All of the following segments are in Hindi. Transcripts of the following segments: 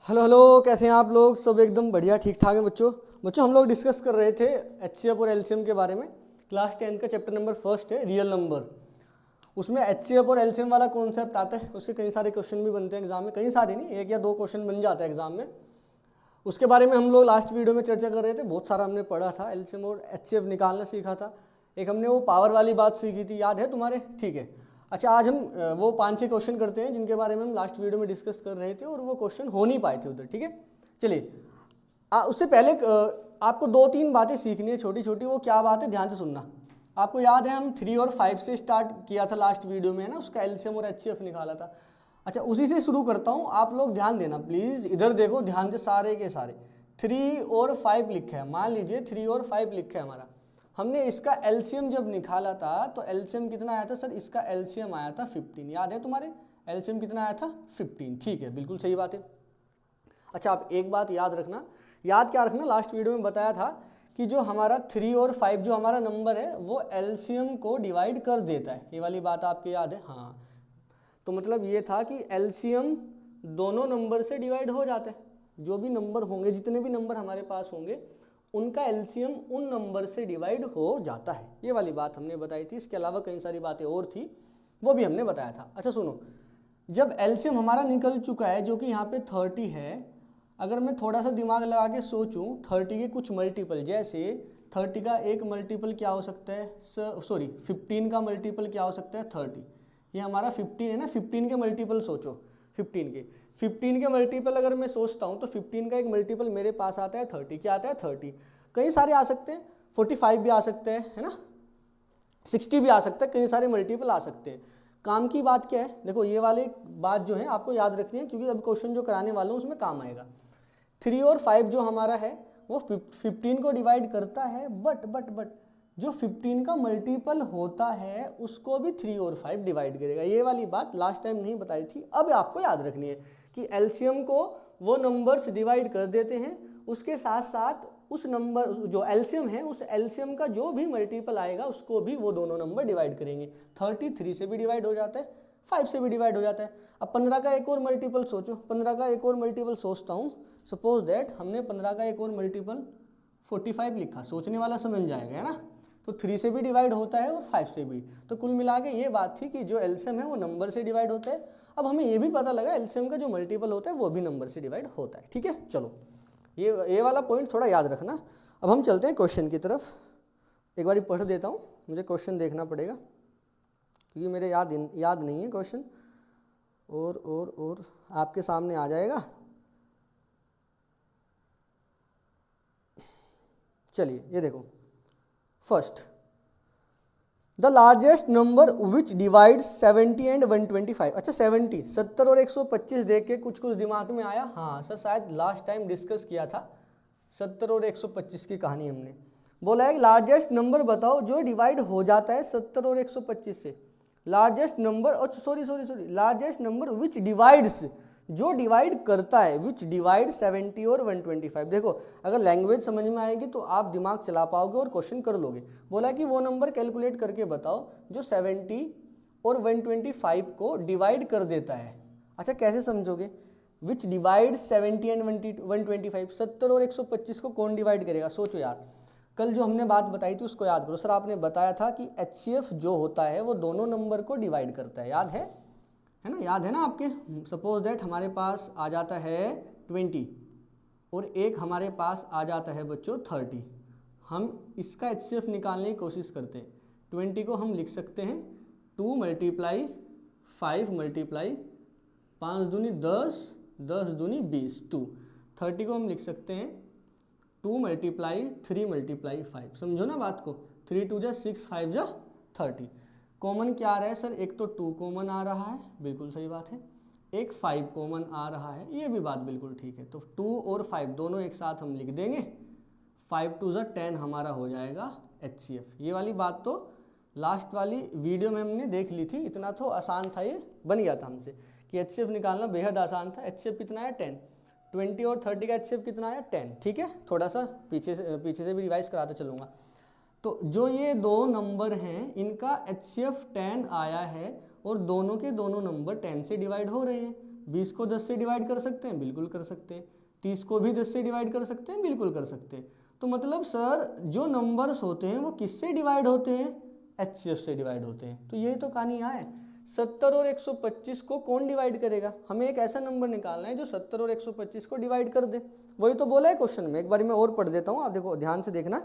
हेलो हेलो, कैसे हैं आप लोग? सब एकदम बढ़िया ठीक ठाक हैं बच्चों। हम लोग डिस्कस कर रहे थे एचसीएफ और एलसीएम के बारे में। क्लास 10 का चैप्टर नंबर फर्स्ट है रियल नंबर। उसमें एचसीएफ और एलसीएम वाला कॉन्सेप्ट आता है। उसके कई सारे क्वेश्चन भी बनते हैं एग्जाम में, कई सारे नहीं, एक या दो क्वेश्चन बन जाता है एग्जाम में। उसके बारे में हम लोग लास्ट वीडियो में चर्चा कर रहे थे। बहुत सारा हमने पढ़ा था, एलसीएम और एचसीएफ निकालना सीखा था। एक हमने वो पावर वाली बात सीखी थी, याद है तुम्हारे? ठीक है। अच्छा, आज हम वो 5-6 क्वेश्चन करते हैं जिनके बारे में हम लास्ट वीडियो में डिस्कस कर रहे थे और वो क्वेश्चन हो नहीं पाए थे उधर। ठीक है, चलिए। उससे पहले आपको 2-3 बातें सीखनी है छोटी छोटी। वो क्या बात है, ध्यान से सुनना। आपको याद है हम 3 और 5 से स्टार्ट किया था लास्ट वीडियो में, है ना? उसका एलसीएम और एचसीएफ निकाला था। अच्छा, उसी से शुरू करता हूँ। आप लोग ध्यान देना प्लीज़, इधर देखो ध्यान से, सारे के सारे 3 और 5 लिखा है। मान लीजिए 3 और 5 लिखा है हमारा। हमने इसका एलसीएम जब निकाला था तो एलसीएम कितना आया था सर? इसका एलसीएम आया था 15। याद है तुम्हारे? एलसीएम कितना आया था? 15। ठीक है, बिल्कुल सही बात है। अच्छा, आप एक बात याद रखना। याद क्या रखना, लास्ट वीडियो में बताया था कि जो हमारा 3 और 5 जो हमारा नंबर है वो एलसीएम को डिवाइड कर देता है। ये वाली बात आपको याद है? हाँ। तो मतलब ये था कि एलसीएम दोनों नंबर से डिवाइड हो जाता है। जो भी नंबर होंगे, जितने भी नंबर हमारे पास होंगे, उनका एलसीएम उन नंबर से डिवाइड हो जाता है। ये वाली बात हमने बताई थी। इसके अलावा कई सारी बातें और थी, वो भी हमने बताया था। अच्छा सुनो, जब एलसीएम हमारा निकल चुका है जो कि यहाँ पे 30 है, अगर मैं थोड़ा सा दिमाग लगा के सोचूं 30 के कुछ मल्टीपल, जैसे 30 का एक मल्टीपल क्या हो सकता है? 15 का मल्टीपल क्या हो सकता है? 30। ये हमारा 15 है ना, 15 के मल्टीपल सोचो। 15 के मल्टीपल अगर मैं सोचता हूँ तो 15 का एक मल्टीपल मेरे पास आता है 30। क्या आता है? 30। कई सारे आ सकते हैं, 45 भी आ सकते हैं, है ना, 60 भी आ सकता है, कई सारे मल्टीपल आ सकते हैं। काम की बात क्या है, देखो ये वाली बात जो है आपको याद रखनी है, क्योंकि अब क्वेश्चन जो कराने वाला हूँ उसमें काम आएगा। 3 और 5 जो हमारा है वो 15 को डिवाइड करता है, बट जो 15 का मल्टीपल होता है उसको भी 3 और 5 डिवाइड करेगा। ये वाली बात लास्ट टाइम नहीं बताई थी, अब आपको याद रखनी है कि एलसीएम को वो नंबर्स डिवाइड कर देते हैं, उसके साथ साथ उस नंबर जो एलसीएम है उस एलसीएम का जो भी मल्टीपल आएगा उसको भी वो दोनों नंबर डिवाइड करेंगे। 33 से भी डिवाइड हो जाता है, 5 से भी डिवाइड हो जाता है। अब 15 का एक और मल्टीपल सोचो। 15 का एक और मल्टीपल सोचता हूँ। सपोज दैट हमने 15 का एक और मल्टीपल 45 लिखा। सोचने वाला समझ जाएगा, है ना? तो 3 से भी डिवाइड होता है और 5 से भी। तो कुल मिला के ये बात थी कि जो एलसीएम है वो नंबर से डिवाइड होता है। अब हमें ये भी पता लगा एलसीएम का जो मल्टीपल होता है वो भी नंबर से डिवाइड होता है। ठीक है, चलो ये वाला पॉइंट थोड़ा याद रखना। अब हम चलते हैं क्वेश्चन की तरफ। एक बार पढ़ देता हूँ, मुझे क्वेश्चन देखना पड़ेगा क्योंकि मेरे याद नहीं है क्वेश्चन। और आपके सामने आ जाएगा। चलिए ये देखो, first, the largest number which divide 70 and 125। अच्छा 70 और 125 देख के कुछ दिमाग में आया? हाँ सर, शायद लास्ट टाइम डिस्कस किया था 70 और 125 की कहानी। हमने बोला है लार्जेस्ट नंबर बताओ जो डिवाइड हो जाता है 70 और 125 से। लार्जेस्ट नंबर, और sorry largest number which divides, जो डिवाइड करता है, विच डिवाइड 70 और 125। देखो अगर लैंग्वेज समझ में आएगी तो आप दिमाग चला पाओगे और क्वेश्चन कर लोगे। बोला कि वो नंबर कैलकुलेट करके बताओ जो 70 और 125 को डिवाइड कर देता है। अच्छा कैसे समझोगे? विच डिवाइड 70 एंड 125, 70 और 125 को कौन डिवाइड करेगा? सोचो यार, कल जो हमने बात बताई थी उसको याद करो। सर आपने बताया था कि एचसीएफ जो होता है वो दोनों नंबर को डिवाइड करता है, याद है ना? याद है ना आपके? सपोज दैट हमारे पास आ जाता है 20 और एक हमारे पास आ जाता है बच्चों 30। हम इसका एचसीएफ निकालने की कोशिश करते हैं। 20 को हम लिख सकते हैं 2 × 5 × 5 दूनी 10, 10 दूनी 20, 2। 30 को हम लिख सकते हैं 2 × 3 × 5। समझो ना बात को, 3 2 जा 6, 5 जा 30। कॉमन क्या आ रहा है सर? एक तो 2 कॉमन आ रहा है, बिल्कुल सही बात है। एक 5 कॉमन आ रहा है, ये भी बात बिल्कुल ठीक है। तो 2 और 5 दोनों एक साथ हम लिख देंगे। 5 2 जा 10 हमारा हो जाएगा एचसीएफ। ये वाली बात तो लास्ट वाली वीडियो में हमने देख ली थी। इतना तो आसान था, ये बन गया था हमसे कि एचसीएफ निकालना बेहद आसान था। एचसीएफ कितना है? 10। 20 और 30 का एचसीएफ कितना आया? 10। ठीक है, थोड़ा सा पीछे से भी रिवाइज कराते चलूँगा। तो जो ये दो नंबर हैं इनका एचसीएफ 10 आया है और दोनों के दोनों नंबर 10 से डिवाइड हो रहे हैं। 20 को 10 से डिवाइड कर सकते हैं, बिल्कुल कर सकते हैं। 30 को भी 10 से डिवाइड कर सकते हैं, बिल्कुल कर सकते हैं। तो मतलब सर जो नंबर्स होते हैं वो किससे डिवाइड होते हैं? HCF से डिवाइड होते हैं। तो यही तो कहानी यहाँ है। 70 और 125 को कौन डिवाइड करेगा? हमें एक ऐसा नंबर निकालना है जो 70 और 125 को डिवाइड कर दे। वही तो बोला है क्वेश्चन में। एक बार मैं और पढ़ देता हूँ, आप देखो ध्यान से देखना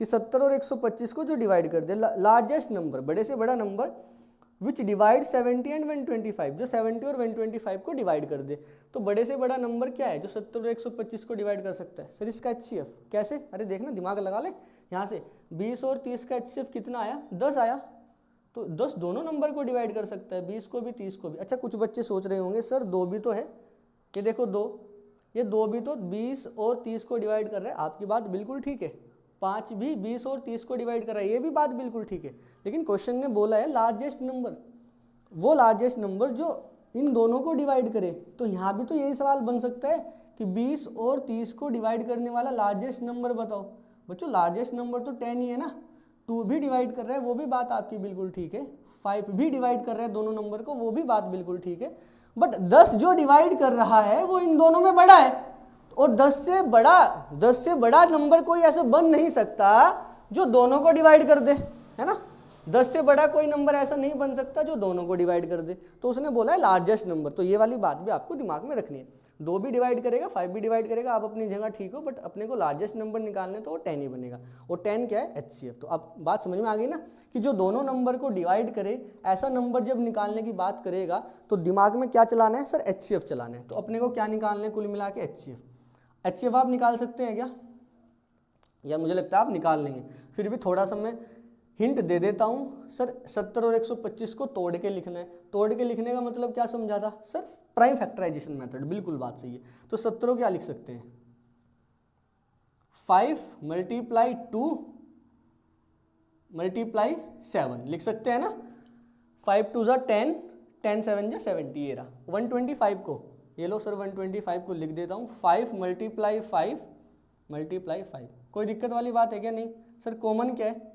कि 70 और 125 को जो डिवाइड कर दे, लार्जेस्ट नंबर, बड़े से बड़ा नंबर विच डिवाइड 70 एंड 125, जो 70 और 125 को डिवाइड कर दे। तो बड़े से बड़ा नंबर क्या है जो 70 और 125 को डिवाइड कर सकता है? सर इसका HCF कैसे? अरे देखना, दिमाग लगा ले। यहाँ से 20 और 30 का HCF कितना आया? 10 आया। तो 10 दोनों नंबर को डिवाइड कर सकता है, 20 को भी 30 को भी। अच्छा, कुछ बच्चे सोच रहे होंगे सर 2 भी तो है, ये देखो 2, ये 2 भी तो 20 और 30 को डिवाइड कर रहा है। आपकी बात बिल्कुल ठीक है। 5 भी 20 और 30 को डिवाइड कर रहा है, ये भी बात बिल्कुल ठीक है। लेकिन क्वेश्चन ने बोला है लार्जेस्ट नंबर, वो लार्जेस्ट नंबर जो इन दोनों को डिवाइड करे। तो यहाँ भी तो यही सवाल बन सकता है कि 20 और 30 को डिवाइड करने वाला लार्जेस्ट नंबर बताओ। बच्चों लार्जेस्ट नंबर तो 10 ही है ना। 2 भी डिवाइड कर रहा है, वो भी बात आपकी बिल्कुल ठीक है। 5 भी डिवाइड कर रहा है दोनों नंबर को, वो भी बात बिल्कुल ठीक है। बट 10 जो डिवाइड कर रहा है वो इन दोनों में बड़ा है। और 10 से बड़ा नंबर कोई ऐसे बन नहीं सकता जो दोनों को डिवाइड कर दे, है ना। 10 से बड़ा कोई नंबर ऐसा नहीं बन सकता जो दोनों को डिवाइड कर दे। तो उसने बोला है लार्जेस्ट नंबर। तो ये वाली बात भी आपको दिमाग में रखनी है। 2 भी डिवाइड करेगा, 5 भी डिवाइड करेगा, आप अपनी जगह ठीक हो, बट अपने को लार्जेस्ट नंबर निकालने तो वो 10 ही बनेगा। और 10 क्या है? HCF। तो अब बात समझ में आ गई ना कि जो दोनों नंबर को डिवाइड करे, ऐसा नंबर जब निकालने की बात करेगा तो दिमाग में क्या चलाना है? सर HCF चलाना है। तो अपने को क्या निकालना है कुल मिला के? HCF आप निकाल सकते हैं क्या? यार मुझे लगता है आप निकाल लेंगे। फिर भी थोड़ा सा मैं हिंट दे देता हूँ। सर 70 और 125 को तोड़ के लिखना है। तोड़ के लिखने का मतलब क्या समझा था? Sir prime factorisation method. बिल्कुल बात सही है। तो 70 को क्या लिख सकते हैं? 5 × 2 × 7 लिख सकते हैं ना। 5 2 = 10, 10 7 = 70। ये रहा 125 को, ये लो सर 125 को लिख देता हूँ 5 × 5 कोई दिक्कत वाली बात है क्या? नहीं सर। कॉमन क्या है?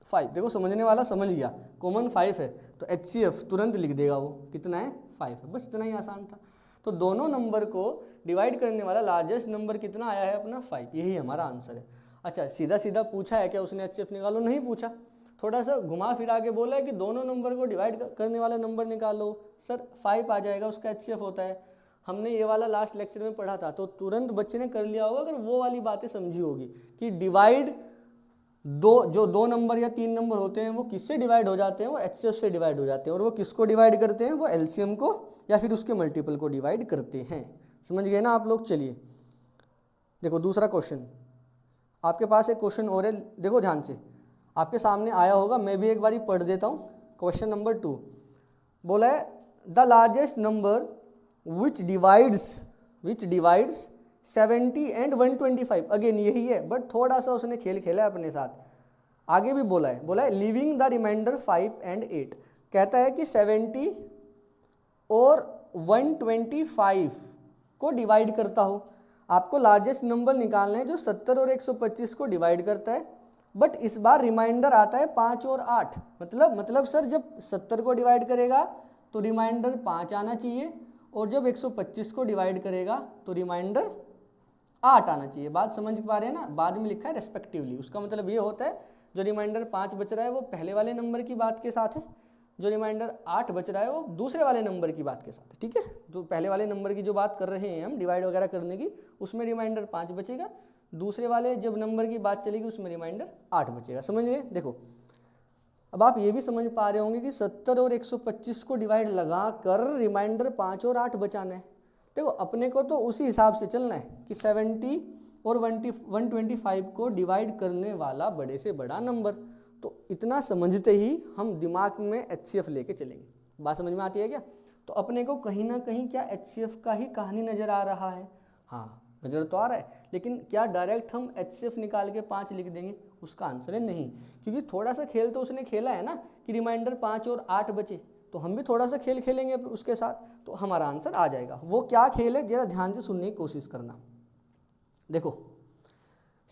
5। देखो समझने वाला समझ गया, कॉमन 5 है। तो HCF तुरंत लिख देगा वो कितना है? 5 है। बस इतना ही आसान था। तो दोनों नंबर को डिवाइड करने वाला लार्जेस्ट नंबर कितना आया है? अपना 5। यही हमारा आंसर है। अच्छा, सीधा सीधा पूछा है क्या उसने HCF निकालो? नहीं पूछा। थोड़ा सा घुमा फिरा के बोला है कि दोनों नंबर को डिवाइड करने वाला नंबर निकालो। सर 5 आ जाएगा, उसका HCF होता है। हमने ये वाला लास्ट लेक्चर में पढ़ा था, तो तुरंत बच्चे ने कर लिया होगा अगर वो वाली बातें समझी होगी कि डिवाइड जो 2 नंबर या 3 नंबर होते हैं वो किससे डिवाइड हो जाते हैं? वो HCF से डिवाइड हो जाते हैं। और वो किसको डिवाइड करते हैं? वो LCM को या फिर उसके मल्टीपल को डिवाइड करते हैं। समझ गए ना आप लोग? चलिए देखो दूसरा क्वेश्चन आपके पास। एक क्वेश्चन और है, देखो ध्यान से, आपके सामने आया होगा, मैं भी एक बारी पढ़ देता हूँ। क्वेश्चन नंबर 2 बोला है the largest number which divides 70 and 125। Again यही है, बट थोड़ा सा उसने खेल खेला है अपने साथ। आगे भी बोला है लिविंग द रिमाइंडर 5 एंड 8। कहता है कि 70 और 125 को डिवाइड करता हो। आपको लार्जेस्ट नंबर निकालना है जो 70 और 125 को डिवाइड करता है, बट इस बार रिमाइंडर आता है 5 और 8। मतलब सर जब 70 को डिवाइड करेगा तो रिमाइंडर 5 आना चाहिए, और जब 125 को डिवाइड करेगा तो रिमाइंडर 8 आना चाहिए। बात समझ पा रहे हैं ना? बाद में लिखा है रेस्पेक्टिवली। उसका मतलब ये होता है जो रिमाइंडर 5 बच रहा है वो पहले वाले नंबर की बात के साथ है, जो रिमाइंडर 8 बच रहा है वो दूसरे वाले नंबर की बात के साथ है। ठीक है, जो पहले वाले नंबर की जो बात कर रहे हैं हम डिवाइड वगैरह करने की, उसमें रिमाइंडर 5 बचेगा। दूसरे वाले जब नंबर की बात चलेगी उसमें रिमाइंडर 8 बचेगा। समझ गए? देखो अब आप ये भी समझ पा रहे होंगे कि 70 और 125 को डिवाइड लगा कर रिमाइंडर 5 और 8 बचाना है। देखो अपने को तो उसी हिसाब से चलना है कि 70 और 125 को डिवाइड करने वाला बड़े से बड़ा नंबर। तो इतना समझते ही हम दिमाग में HCF लेके चलेंगे। बात समझ में आती है क्या? तो अपने को कहीं ना कहीं क्या HCF का ही कहानी नज़र आ रहा है? हाँ नज़र तो आ रहा है, लेकिन क्या डायरेक्ट हम HCF निकाल के 5 लिख देंगे? उसका आंसर है नहीं, क्योंकि थोड़ा सा खेल तो उसने खेला है ना कि रिमाइंडर 5 और 8 बचे, तो हम भी थोड़ा सा खेल खेलेंगे उसके साथ, तो हमारा आंसर आ जाएगा। वो क्या खेल है जरा ध्यान से सुनने की कोशिश करना। देखो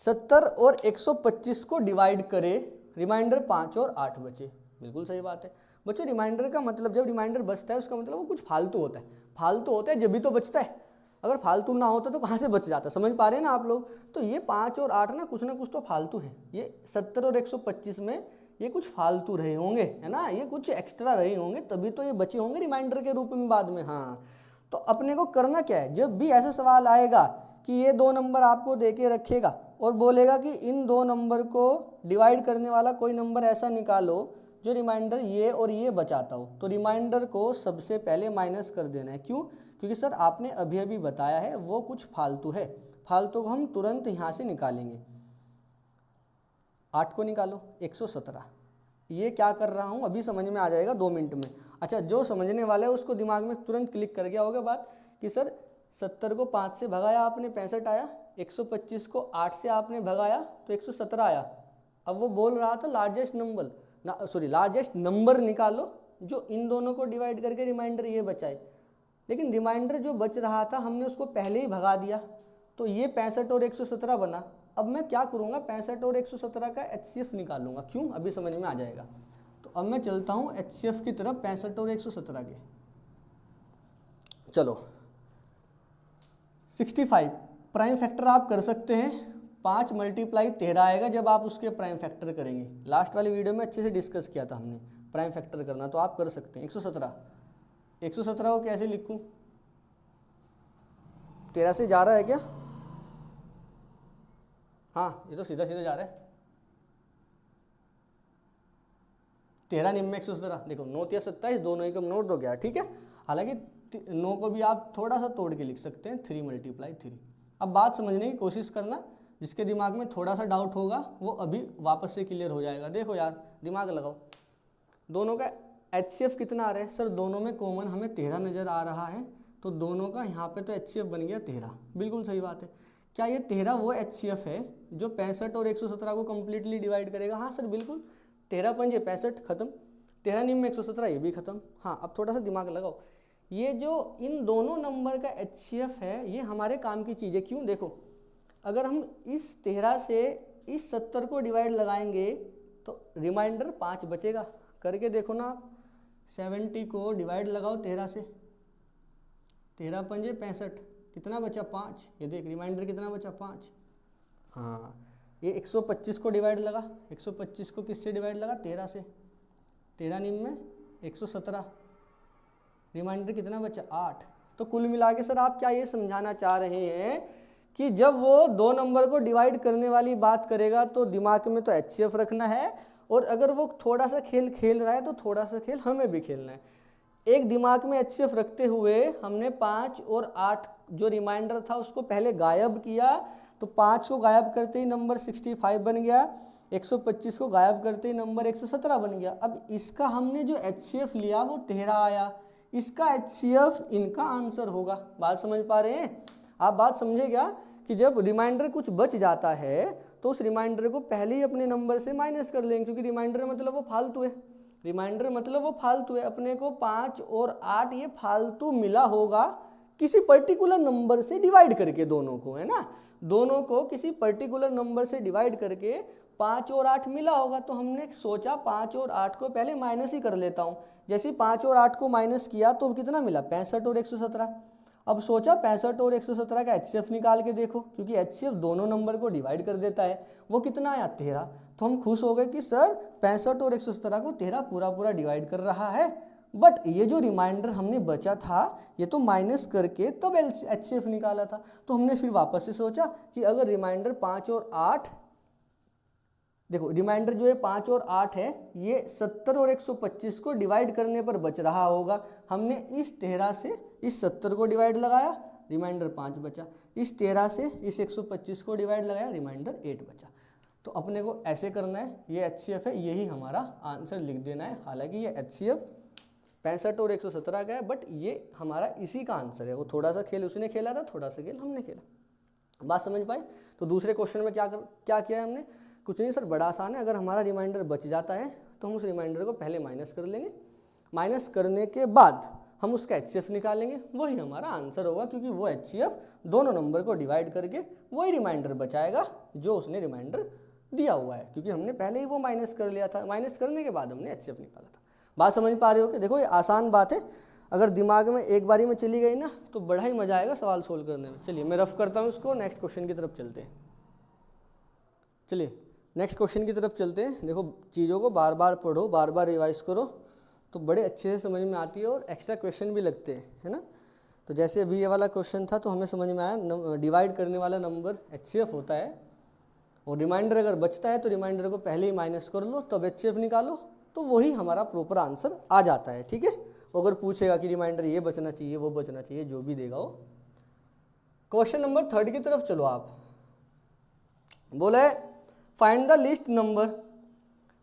70 और 125 को डिवाइड करे, रिमाइंडर 5 और 8 बचे। बिल्कुल सही बात है बच्चों। रिमाइंडर का मतलब, जब रिमाइंडर बचता है उसका मतलब वो कुछ फालतू होता है। फालतू होता है जब भी तो बचता है, अगर फालतू ना होता तो कहाँ से बच जाता, समझ पा रहे हैं ना आप लोग। तो ये 5 और 8 ना कुछ तो फालतू है, ये 70 और 125 में ये कुछ फालतू रहे होंगे, है ना, ये कुछ एक्स्ट्रा रहे होंगे, तभी तो ये बचे होंगे रिमाइंडर के रूप में बाद में। हाँ, तो अपने को करना क्या है, जब भी ऐसा सवाल आएगा कि ये 2 नंबर आपको दे के रखेगा और बोलेगा कि इन 2 नंबर को डिवाइड करने वाला कोई नंबर ऐसा निकालो जो रिमाइंडर ये और ये बचाता हो, तो रिमाइंडर को सबसे पहले माइनस कर देना है। क्यों? क्योंकि सर आपने अभी अभी बताया है वो कुछ फालतू है, फालतू को हम तुरंत यहाँ से निकालेंगे। 8 को निकालो, 117। ये क्या कर रहा हूँ अभी समझ में आ जाएगा 2 मिनट में। अच्छा, जो समझने वाला है उसको दिमाग में तुरंत क्लिक कर गया होगा बात कि सर 70 को 5 से भगाया आपने 65 आया, 125 को 8 से आपने भगाया तो 117 आया। अब वो बोल रहा था लार्जेस्ट नंबर निकालो जो इन दोनों को डिवाइड करके रिमाइंडर ये बचाए, लेकिन रिमाइंडर जो बच रहा था हमने उसको पहले ही भगा दिया, तो ये 65 और 117 बना। अब मैं क्या करूँगा, 65 और 117 का HCF निकालूंगा। क्यों? अभी समझ में आ जाएगा। तो अब मैं चलता हूँ HCF की तरफ 65 और 117 के। चलो 65 प्राइम फैक्टर आप कर सकते हैं, 5 × 13 आएगा जब आप उसके प्राइम फैक्टर करेंगे। लास्ट वाली वीडियो में अच्छे से डिस्कस किया था हमने प्राइम फैक्टर करना, तो आप कर सकते हैं। 117 को कैसे लिखूं? 13 से जा रहा है क्या? हाँ, ये तो सीधा सीधा जा रहा है। 13 निम्न 117, देखो 9 × 27, दोनों ही को नोट दो 11, ठीक है। हालांकि 9 को भी आप थोड़ा सा तोड़ के लिख सकते हैं, 3 × 3। अब बात समझने की कोशिश करना, जिसके दिमाग में थोड़ा सा डाउट होगा वो अभी वापस से क्लियर हो जाएगा। देखो यार, दिमाग लगाओ, दोनों का HCF कितना आ रहा है? सर दोनों में कॉमन हमें 13 नज़र आ रहा है, तो दोनों का यहाँ पे तो HCF बन गया 13। बिल्कुल सही बात है। क्या ये 13 वो HCF है जो 65 और 117 को कम्प्लीटली डिवाइड करेगा? हाँ सर बिल्कुल, 13 × 5 = 65, खत्म। 13 निम्न 117, ये भी खत्म। हाँ, अब थोड़ा सा दिमाग लगाओ, ये जो इन दोनों नंबर का HCF है ये हमारे काम की चीज़ है। क्यों? देखो, अगर हम इस 13 से इस 70 को डिवाइड लगाएंगे तो रिमाइंडर 5 बचेगा। करके देखो ना आप, 70 को डिवाइड लगाओ 13 से, 13 × 5 = 65, कितना बचा? 5। ये देख रिमाइंडर कितना बचा? 5। हाँ, ये 125 को डिवाइड लगा, 125 को किससे डिवाइड लगा? 13 से, 13 निम्न 117, रिमाइंडर कितना बचा? 8। तो कुल मिला के सर आप क्या ये समझाना चाह रहे हैं कि जब वो 2 नंबर को डिवाइड करने वाली बात करेगा तो दिमाग में तो HCF रखना है, और अगर वो थोड़ा सा खेल खेल रहा है तो थोड़ा सा खेल हमें भी खेलना है। एक दिमाग में HCF रखते हुए हमने 5 और 8 जो रिमाइंडर था उसको पहले गायब किया, तो 5 को गायब करते ही नंबर 65 बन गया, 125 को गायब करते ही नंबर 117 बन गया। अब इसका हमने जो HCF लिया वो 13 आया, इसका HCF इनका आंसर होगा। बात समझ पा रहे हैं आप? बात समझे क्या कि जब रिमाइंडर कुछ बच जाता है तो उस रिमाइंडर को पहले ही अपने नंबर से माइनस कर लेंगे, क्योंकि रिमाइंडर मतलब वो फालतू है। रिमाइंडर मतलब वो फालतू है। अपने को 5 और 8 ये फालतू मिला होगा किसी पर्टिकुलर नंबर से डिवाइड करके, दोनों को, है ना, दोनों को किसी पर्टिकुलर नंबर से डिवाइड करके 5 और 8 मिला होगा। तो हमने सोचा 5 और 8 को पहले माइनस ही कर लेता हूँ। जैसे 5 और 8 को माइनस किया तो कितना मिला? 65 और 117। अब सोचा 65 और 117 का HCF निकाल के देखो, क्योंकि HCF दोनों नंबर को डिवाइड कर देता है। वो कितना आया? 13। तो हम खुश हो गए कि सर 65 और 117 को 13 पूरा डिवाइड कर रहा है। बट ये जो रिमाइंडर हमने बचा था ये तो माइनस करके तब HCF निकाला था। तो हमने फिर वापस से सोचा कि अगर रिमाइंडर 5 और 8, देखो रिमाइंडर जो है 5 और 8 है, ये 70 और 125 को डिवाइड करने पर बच रहा होगा। हमने इस 13 से इस 70 को डिवाइड लगाया, रिमाइंडर 5 बचा। इस 13 से इस 125 को डिवाइड लगाया, रिमाइंडर 8 बचा। तो अपने को ऐसे करना है, ये HCF है, यही हमारा आंसर लिख देना है। हालांकि ये HCF 65 और 117 का है, बट ये हमारा इसी का आंसर है। वो थोड़ा सा खेल उसने खेला था, थोड़ा सा खेल हमने खेला। बात समझ पाए? तो दूसरे क्वेश्चन में क्या किया है हमने? कुछ नहीं सर, बड़ा आसान है। अगर हमारा रिमाइंडर बच जाता है तो हम उस रिमाइंडर को पहले माइनस कर लेंगे, माइनस करने के बाद हम उसका HCF निकालेंगे, वही हमारा आंसर होगा, क्योंकि वो HCF दोनों नंबर को डिवाइड करके वही रिमाइंडर बचाएगा जो उसने रिमाइंडर दिया हुआ है, क्योंकि हमने पहले ही वो माइनस कर लिया था। माइनस करने के बाद हमने HCF निकाला था। बात समझ पा रहे हो कि देखो ये आसान बात है। अगर दिमाग में एक बारी में चली गई ना तो बड़ा ही मजा आएगा सवाल सोल्व करने में। चलिए मैं रफ करता हूँ इसको, नेक्स्ट क्वेश्चन की तरफ चलते हैं। चलिए नेक्स्ट क्वेश्चन की तरफ चलते हैं। देखो चीज़ों को बार बार पढ़ो, बार बार रिवाइज करो तो बड़े अच्छे से समझ में आती है और एक्स्ट्रा क्वेश्चन भी लगते हैं, है ना। तो जैसे अभी ये वाला क्वेश्चन था तो हमें समझ में आया डिवाइड करने वाला नंबर HCF होता है और रिमाइंडर अगर बचता है तो रिमाइंडर को पहले ही माइनस कर लो तब HCF निकालो, तो वही हमारा प्रॉपर आंसर आ जाता है, ठीक है। अगर पूछेगा कि रिमाइंडर ये बचना चाहिए वो बचना चाहिए, जो भी देगा वो। क्वेश्चन नंबर 3 की तरफ चलो आप। बोले फाइंड द लिस्ट नंबर,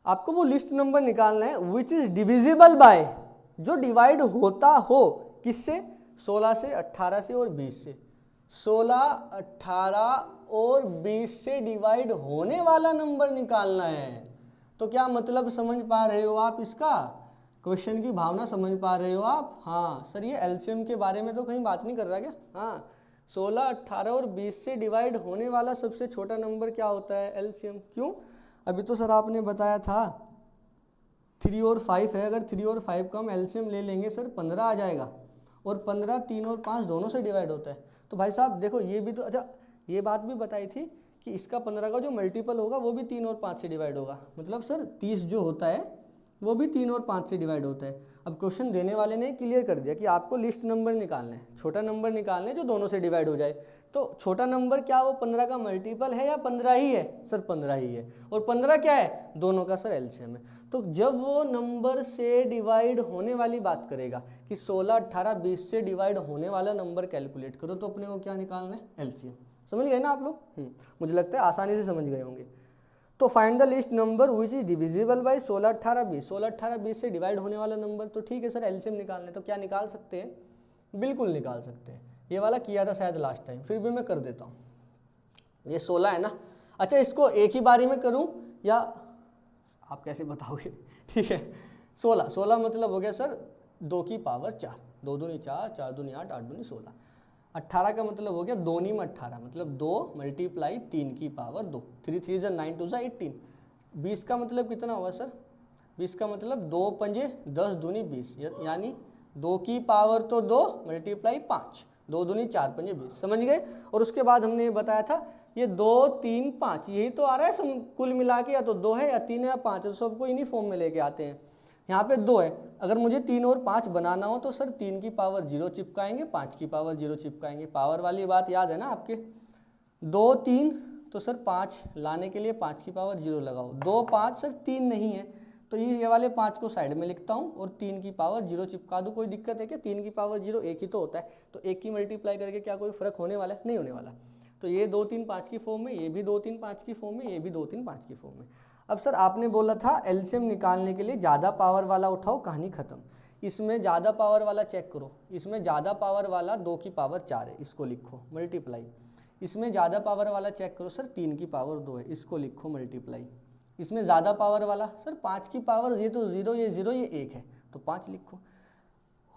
आपको वो लिस्ट नंबर निकालना है विच इज डिविजिबल बाय, जो डिवाइड होता हो किससे, 16 से, 18 से और 20 से। 16, 18 और 20 से डिवाइड होने वाला नंबर निकालना है। तो क्या मतलब समझ पा रहे हो आप इसका, क्वेश्चन की भावना समझ पा रहे हो आप। हाँ सर ये एलसीएम के बारे में तो कहीं बात नहीं कर रहा क्या। हाँ 16, 18 और 20 से डिवाइड होने वाला सबसे छोटा नंबर क्या होता है, एलसीएम। क्यों, अभी तो सर आपने बताया था 3 और 5 है, अगर 3 और 5 का हम एलसीएम ले लेंगे सर 15 आ जाएगा, और 15 3 और 5 दोनों से डिवाइड होता है। तो भाई साहब देखो ये भी तो, अच्छा ये बात भी बताई थी कि इसका 15 का जो मल्टीपल होगा वो भी 3 और 5 से डिवाइड होगा, मतलब सर 30 जो होता है वो भी 3 और 5 से डिवाइड होता है। अब क्वेश्चन देने वाले ने क्लियर कर दिया कि आपको लिस्ट नंबर निकालना है, छोटा नंबर निकालना है जो दोनों से डिवाइड हो जाए। तो छोटा नंबर क्या वो 15 का मल्टीपल है या 15 ही है, सर 15 ही है, और 15 क्या है, दोनों का सर एलसीएम है। तो जब वो नंबर से डिवाइड होने वाली बात करेगा कि 16, 18, 20 से डिवाइड होने वाला नंबर कैलकुलेट करो, तो अपने को क्या निकालना है, एलसीएम। समझ गए ना आप लोग, मुझे लगता है आसानी से समझ गए होंगे। तो find the least number which is divisible by 16, 18, 20। 16, 18, 20 से डिवाइड होने वाला नंबर, तो ठीक है सर एलसीएम निकालने, तो क्या निकाल सकते हैं, बिल्कुल निकाल सकते हैं। ये वाला किया था शायद लास्ट टाइम, फिर भी मैं कर देता हूँ। ये 16 है ना, अच्छा इसको एक ही बारी में करूँ या आप कैसे बताओगे, ठीक है। 16 मतलब हो गया सर 2 की पावर 4, 2 दूनी 4, 4 दूनी 8, 8 दूनी 16। 18 का मतलब हो गया 2 में 18, मतलब 2 मल्टीप्लाई 3 की पावर 2, 3 3 जा 9 2 जा 18। 20 का मतलब कितना हुआ सर, 20 का मतलब 2 पंजे 10 दूनी 20, यानी 2 की पावर तो 2 मल्टीप्लाई 5, 2 दूनी 4 पंजे 20, समझ गए। और उसके बाद हमने ये बताया था ये 2 3 5 यही तो आ रहा है कुल मिला के, या तो 2 है या 3 है या 5 है, तो सबको इन्हीं फॉर्म में लेके आते हैं। यहाँ पे 2 है, अगर मुझे 3 और 5 बनाना हो तो सर 3 की पावर 0 चिपकाएंगे, 5 की पावर 0 चिपकाएंगे। पावर वाली बात याद है ना आपके, 2 3 तो सर 5 लाने के लिए 5 की पावर 0 लगाओ, 2 5 सर 3 नहीं है तो ये वाले 5 को साइड में लिखता हूँ और 3 की पावर 0 चिपका दूँ। कोई दिक्कत है क्या, 3 की पावर 0 एक ही तो होता है, तो एक की मल्टीप्लाई करके क्या कोई फर्क होने वाला है, नहीं होने वाला। तो ये 2 3 5 की फॉर्म में, ये भी 2 3 5 की फॉर्म में, ये भी 2 3 5 की फॉर्म में। अब सर आपने बोला था एलसीएम निकालने के लिए ज़्यादा पावर वाला उठाओ, कहानी खत्म। इसमें ज़्यादा पावर वाला चेक करो, इसमें ज़्यादा पावर वाला 2 की पावर 4 है, इसको लिखो मल्टीप्लाई। इसमें ज़्यादा पावर वाला चेक करो सर 3 की पावर 2 है, इसको लिखो मल्टीप्लाई। इसमें ज़्यादा पावर वाला सर 5 की पावर, ये तो 0 ये 0 ये 1 है तो 5 लिखो,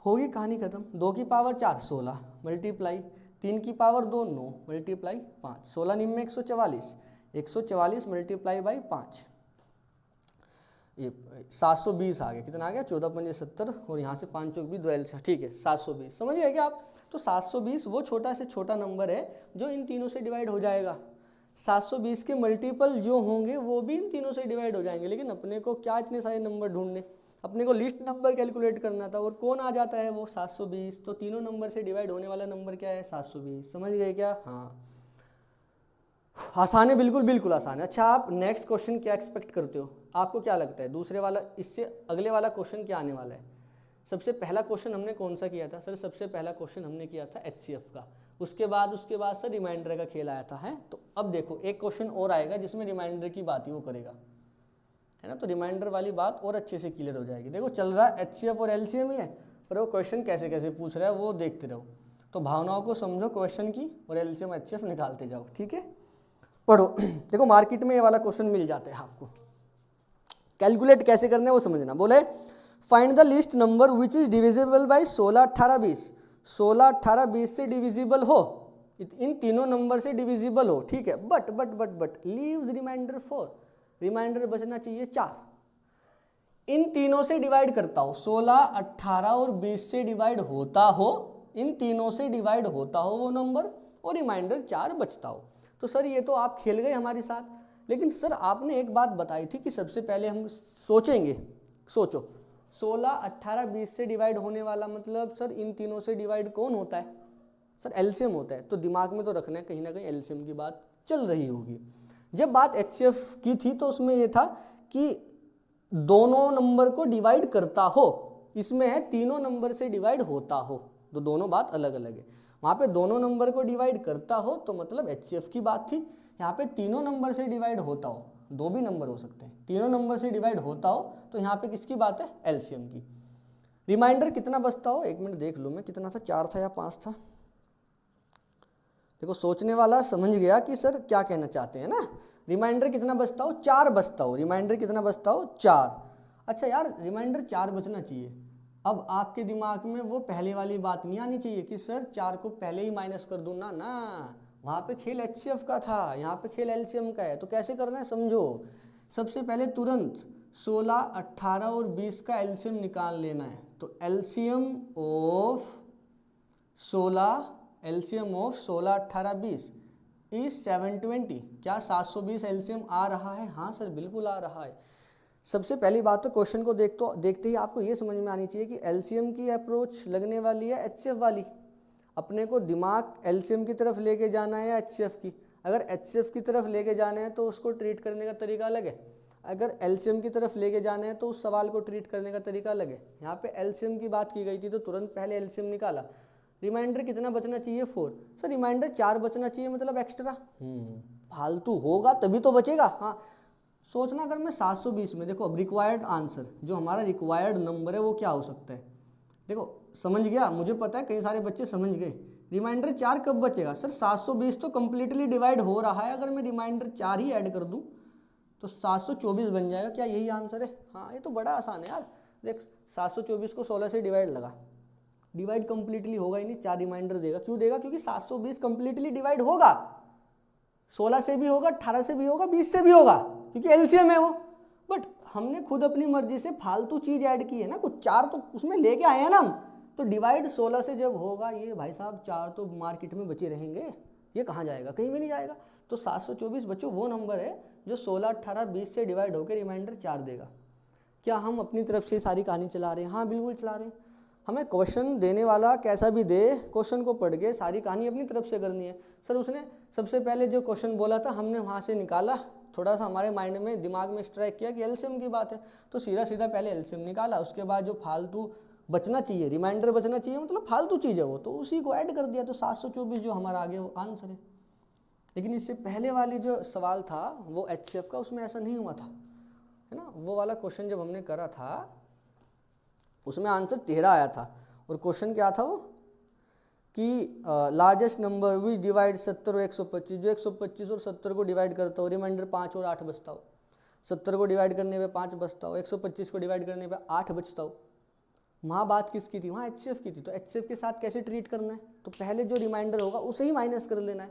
होगी कहानी खत्म। 2 की पावर 4 16 मल्टीप्लाई, 3 की पावर 2 9 मल्टीप्लाई 5, 16 निम में 144, 144 मल्टीप्लाई बाई 5, ये 720 आ गया, कितना आ गया 14 पंजे 70, और यहाँ से 5 चौक भी 12 से, ठीक है 720। समझ गए क्या आप। तो 720 वो छोटा से छोटा नंबर है जो इन तीनों से डिवाइड हो जाएगा। 720 के मल्टीपल जो होंगे वो भी इन तीनों से डिवाइड हो जाएंगे, लेकिन अपने को क्या इतने सारे नंबर ढूंढने, अपने को लिस्ट नंबर कैलकुलेट करना था, और कौन आ जाता है वो 720। तो तीनों नंबर से डिवाइड होने वाला नंबर क्या है 720। समझ गए क्या, हाँ आसान है, बिल्कुल बिल्कुल आसान है। अच्छा आप नेक्स्ट क्वेश्चन क्या एक्सपेक्ट करते हो, आपको क्या लगता है दूसरे वाला, इससे अगले वाला क्वेश्चन क्या आने वाला है। सबसे पहला क्वेश्चन हमने कौन सा किया था सर, सबसे पहला क्वेश्चन हमने किया था HCF का, उसके बाद सर रिमाइंडर का खेल आया था, है। तो अब देखो एक क्वेश्चन और आएगा जिसमें रिमाइंडर की बात ही वो करेगा, है ना, तो रिमाइंडर वाली बात और अच्छे से क्लियर हो जाएगी। देखो चल रहा है HCF और LCM ही है, पर वो क्वेश्चन कैसे कैसे पूछ रहा है वो देखते रहो, तो भावनाओं को समझो क्वेश्चन की और LCM HCF निकालते जाओ, ठीक है। पढ़ो, देखो मार्केट में ये वाला क्वेश्चन मिल जाता है आपको, कैलकुलेट कैसे करना है वो समझना। बोले find the least number which is divisible by 16 18 20। 16 18 20 से डिविजिबल हो, इन तीनों नंबर से डिविजिबल हो, ठीक है, बट लीव्स रिमाइंडर 4, रिमाइंडर बचना चाहिए 4। इन तीनों से डिवाइड करता हो, 16, 18 और 20 से डिवाइड होता हो, इन तीनों से डिवाइड होता हो वो नंबर, और रिमाइंडर 4 बचता हो। तो सर ये तो आप खेल गए हमारे साथ, लेकिन सर आपने एक बात बताई थी कि सबसे पहले हम सोचेंगे। सोचो 16, 18, 20 से डिवाइड होने वाला मतलब सर इन तीनों से डिवाइड कौन होता है? सर एलसीएम होता है। तो दिमाग में तो रखना है कहीं ना कहीं एलसीएम की बात चल रही होगी। जब बात एचसीएफ की थी तो उसमें ये था कि दोनों नंबर को डिवाइड करता हो, इसमें है तीनों नंबर से डिवाइड होता हो, तो दोनों बात अलग अलग है। वहाँ पे दोनों नंबर को डिवाइड करता हो तो मतलब एचसीएफ की बात थी। यहाँ पे तीनों नंबर से डिवाइड होता हो, दो भी नंबर हो सकते हैं, तीनों नंबर से डिवाइड होता हो, तो यहाँ पे किसकी बात है? एलसीएम की। रिमाइंडर कितना बचता हो, एक मिनट देख लूँ मैं कितना था, 4 था या 5 था। देखो सोचने वाला समझ गया कि सर क्या कहना चाहते हैं ना। रिमाइंडर कितना बचता हो? 4 बचता हो। रिमाइंडर कितना बचता हो? 4। अच्छा यार रिमाइंडर 4 बचना चाहिए। अब आपके दिमाग में वो पहले वाली बात नहीं आनी चाहिए कि सर 4 को पहले ही माइनस कर दूँ ना, वहाँ पे खेल एचसीएफ का था, यहाँ पे खेल एलसीएम का है। तो कैसे करना है समझो। सबसे पहले तुरंत 16, 18 और 20 का एलसीएम निकाल लेना है। तो LCM of 16, LCM of 16, 18, 20 is 720। क्या 720 एलसीएम आ रहा है? हाँ सर बिल्कुल आ रहा है। सबसे पहली बात तो क्वेश्चन को देखते ही आपको ये समझ में आनी चाहिए कि एलसीएम की अप्रोच लगने वाली है एचसीएफ वाली। अपने को दिमाग एलसीएम की तरफ लेके जाना है या एचसीएफ की? अगर एचसीएफ की तरफ लेके जाना है तो उसको ट्रीट करने का तरीका अलग है, अगर एलसीएम की तरफ लेके जाना है तो उस सवाल को ट्रीट करने का तरीका अलग है। यहाँ पे एलसीएम की बात की गई थी तो तुरंत पहले एलसीएम निकाला। रिमाइंडर कितना बचना चाहिए? 4। सर रिमाइंडर 4 बचना चाहिए मतलब एक्स्ट्रा फालतू होगा तभी तो बचेगा। हाँ सोचना, अगर मैं 720 में, देखो अब रिक्वायर्ड आंसर जो हमारा रिक्वायर्ड नंबर है वो क्या हो सकता है? देखो समझ गया, मुझे पता है कई सारे बच्चे समझ गए। रिमाइंडर 4 कब बचेगा? सर 720 तो कम्प्लीटली डिवाइड हो रहा है, अगर मैं रिमाइंडर 4 ही ऐड कर दूँ तो 724 बन जाएगा। क्या यही आंसर है? हाँ ये तो बड़ा आसान है यार। देख 724 को 16 से डिवाइड लगा, डिवाइड कंप्लीटली होगा ही नहीं, 4 रिमाइंडर देगा। क्यों देगा? क्योंकि 720 कंप्लीटली डिवाइड होगा, 16 से भी होगा, 18 से भी होगा, 20 से भी होगा, क्योंकि एलसीएम है वो। बट हमने खुद अपनी मर्जी से फालतू चीज ऐड की है ना, कुछ 4 तो उसमें लेके आए हैं ना हम। तो डिवाइड 16 से जब होगा, ये भाई साहब 4 तो मार्केट में बचे रहेंगे, ये कहाँ जाएगा? कहीं भी नहीं जाएगा। तो 724 बच्चों वो नंबर है जो 16, 18, 20 से डिवाइड होकर रिमाइंडर 4 देगा। क्या हम अपनी तरफ से सारी कहानी चला रहे हैं? हाँ बिल्कुल चला रहे हैं। हमें क्वेश्चन देने वाला कैसा भी दे, क्वेश्चन को पढ़ के सारी कहानी अपनी तरफ से करनी है। सर उसने सबसे पहले जो क्वेश्चन बोला था हमने वहाँ से निकाला, थोड़ा सा हमारे माइंड में दिमाग में स्ट्राइक किया कि एलसीएम की बात है, तो सीधा सीधा पहले एलसीएम निकाला। उसके बाद जो फालतू बचना चाहिए, रिमाइंडर बचना चाहिए, मतलब फालतू चीज़ है वो, तो उसी को ऐड कर दिया। तो 724 जो हमारा आगे वो आंसर है। लेकिन इससे पहले वाली जो सवाल था वो एचसीएफ का, उसमें ऐसा नहीं हुआ था, है ना। वो वाला क्वेश्चन जब हमने करा था उसमें आंसर 13 आया था। और क्वेश्चन क्या था वो कि लार्जेस्ट नंबर विच डिवाइड 70 और 125, जो 125 और 70 को डिवाइड करता हो, रिमाइंडर 5 और 8 बचता हो। 70 को डिवाइड करने पे 5 बचता हो, 125 को डिवाइड करने पे 8 बचता हो। वहाँ बात किसकी थी? वहाँ एचसीएफ की थी। तो एचसीएफ के साथ कैसे ट्रीट करना है? तो पहले जो रिमाइंडर होगा उसे ही माइनस कर लेना है,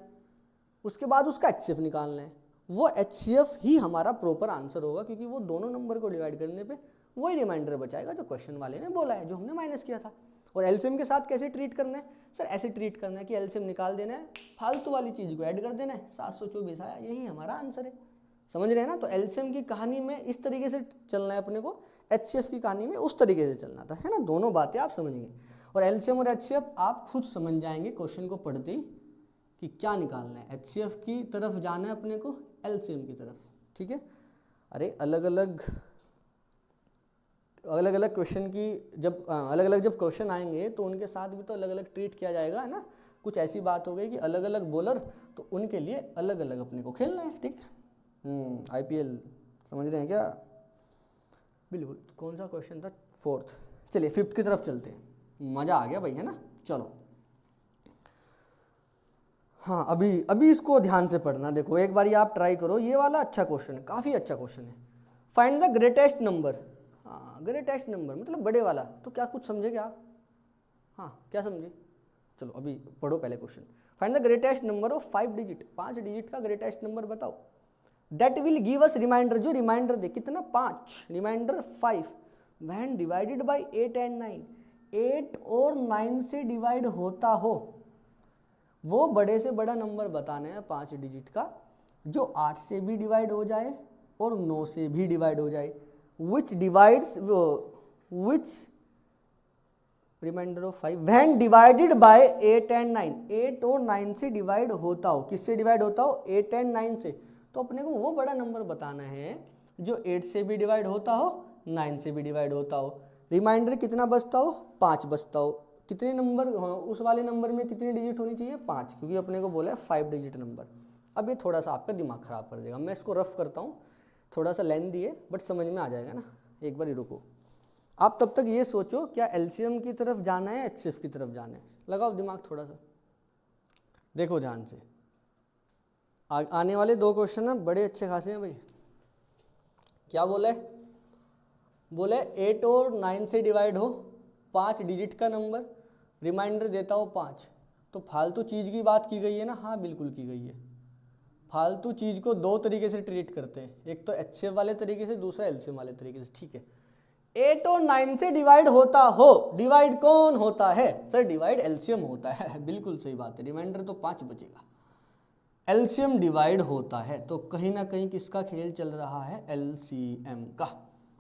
उसके बाद उसका एचसीएफ निकालना है। वो एचसीएफ ही हमारा प्रॉपर आंसर होगा, क्योंकि वो दोनों नंबर को डिवाइड करने पे वही रिमाइंडर बचाएगा जो क्वेश्चन वाले ने बोला है, जो हमने माइनस किया था। और एलसीएम के साथ कैसे ट्रीट करना है? सर ऐसे ट्रीट करना है कि एलसीएम निकाल देना है, फालतू वाली चीज़ को ऐड कर देना है, 724 आया, यही हमारा आंसर है। समझ रहे हैं ना। तो एलसीएम की कहानी में इस तरीके से चलना है अपने को, एचसीएफ की कहानी में उस तरीके से चलना था, है ना। दोनों बातें आप समझेंगे, और एलसीएम और एचसीएफ आप खुद समझ जाएंगे क्वेश्चन को पढ़ते ही कि क्या निकालना है। एचसीएफ की तरफ जाना है अपने को, एलसीएम की तरफ, ठीक है। अरे अलग अलग क्वेश्चन की जब अलग अलग जब क्वेश्चन आएंगे तो उनके साथ भी तो अलग अलग ट्रीट किया जाएगा, है ना। कुछ ऐसी बात हो गई कि अलग अलग बॉलर, तो उनके लिए अलग अलग अपने को खेलना है, ठीक। आईपीएल समझ रहे हैं क्या? बिल्कुल। तो कौन सा क्वेश्चन था? 4th। चलिए 5th की तरफ चलते हैं, मज़ा आ गया भाई, है ना। चलो हाँ अभी इसको ध्यान से पढ़ना। देखो एक बार आप ट्राई करो, ये वाला अच्छा क्वेश्चन है, काफ़ी अच्छा क्वेश्चन है। Find the greatest number. हाँ ग्रेटेस्ट नंबर मतलब बड़े वाला। तो क्या कुछ समझे क्या आप? हाँ क्या समझे? चलो अभी पढ़ो पहले question. Find the greatest number of 5 digit, 5 digit का ग्रेटेस्ट नंबर बताओ। That will give us remainder, जो रिमाइंडर दे, कितना? 5, remainder 5 when divided by 8 and 9, 8 और 9 से डिवाइड होता हो, वो बड़े से बड़ा नंबर बताना है 5 डिजिट का जो 8 से भी डिवाइड हो जाए और 9 से भी डिवाइड हो जाए, which divides which remainder of 5 when divided by 8 and 9, 8 और 9 से डिवाइड होता हो, किससे डिवाइड होता हो, 8 एंड 9 से। तो अपने को वो बड़ा नंबर बताना है जो 8 से भी डिवाइड होता हो, 9 से भी डिवाइड होता हो। रिमाइंडर कितना बचता हो, 5 बचता हो। कितने नंबर, उस वाले नंबर में कितनी डिजिट होनी चाहिए, 5, क्योंकि अपने को बोला है 5 डिजिट नंबर। अब ये थोड़ा सा आपका दिमाग खराब कर देगा, मैं इसको रफ करता हूँ, थोड़ा सा लेंथी है बट समझ में आ जाएगा ना। एक बार ही रुको, आप तब तक ये सोचो क्या एलसीएम की तरफ जाना है, एचसीएफ की तरफ जाना है। लगाओ दिमाग थोड़ा सा, देखो ध्यान से। आने वाले 2 क्वेश्चन ना बड़े अच्छे खासे हैं भाई। क्या बोले, बोले 8 और 9 से डिवाइड हो, 5 डिजिट का नंबर, रिमाइंडर देता हो 5। तो फालतू चीज़ की बात की गई है ना, हाँ बिल्कुल की गई है। फालतू चीज़ को 2 तरीके से ट्रीट करते हैं, एक तो एचसीएफ वाले तरीके से, दूसरा एलसीएम वाले तरीके से, ठीक है। 8 और 9 से डिवाइड होता हो, डिवाइड कौन होता है सर, डिवाइड एलसीएम होता है, बिल्कुल सही बात है। रिमाइंडर तो 5 बचेगा, एलसीएम डिवाइड होता है, तो कहीं ना कहीं किसका खेल चल रहा है, एलसीएम का,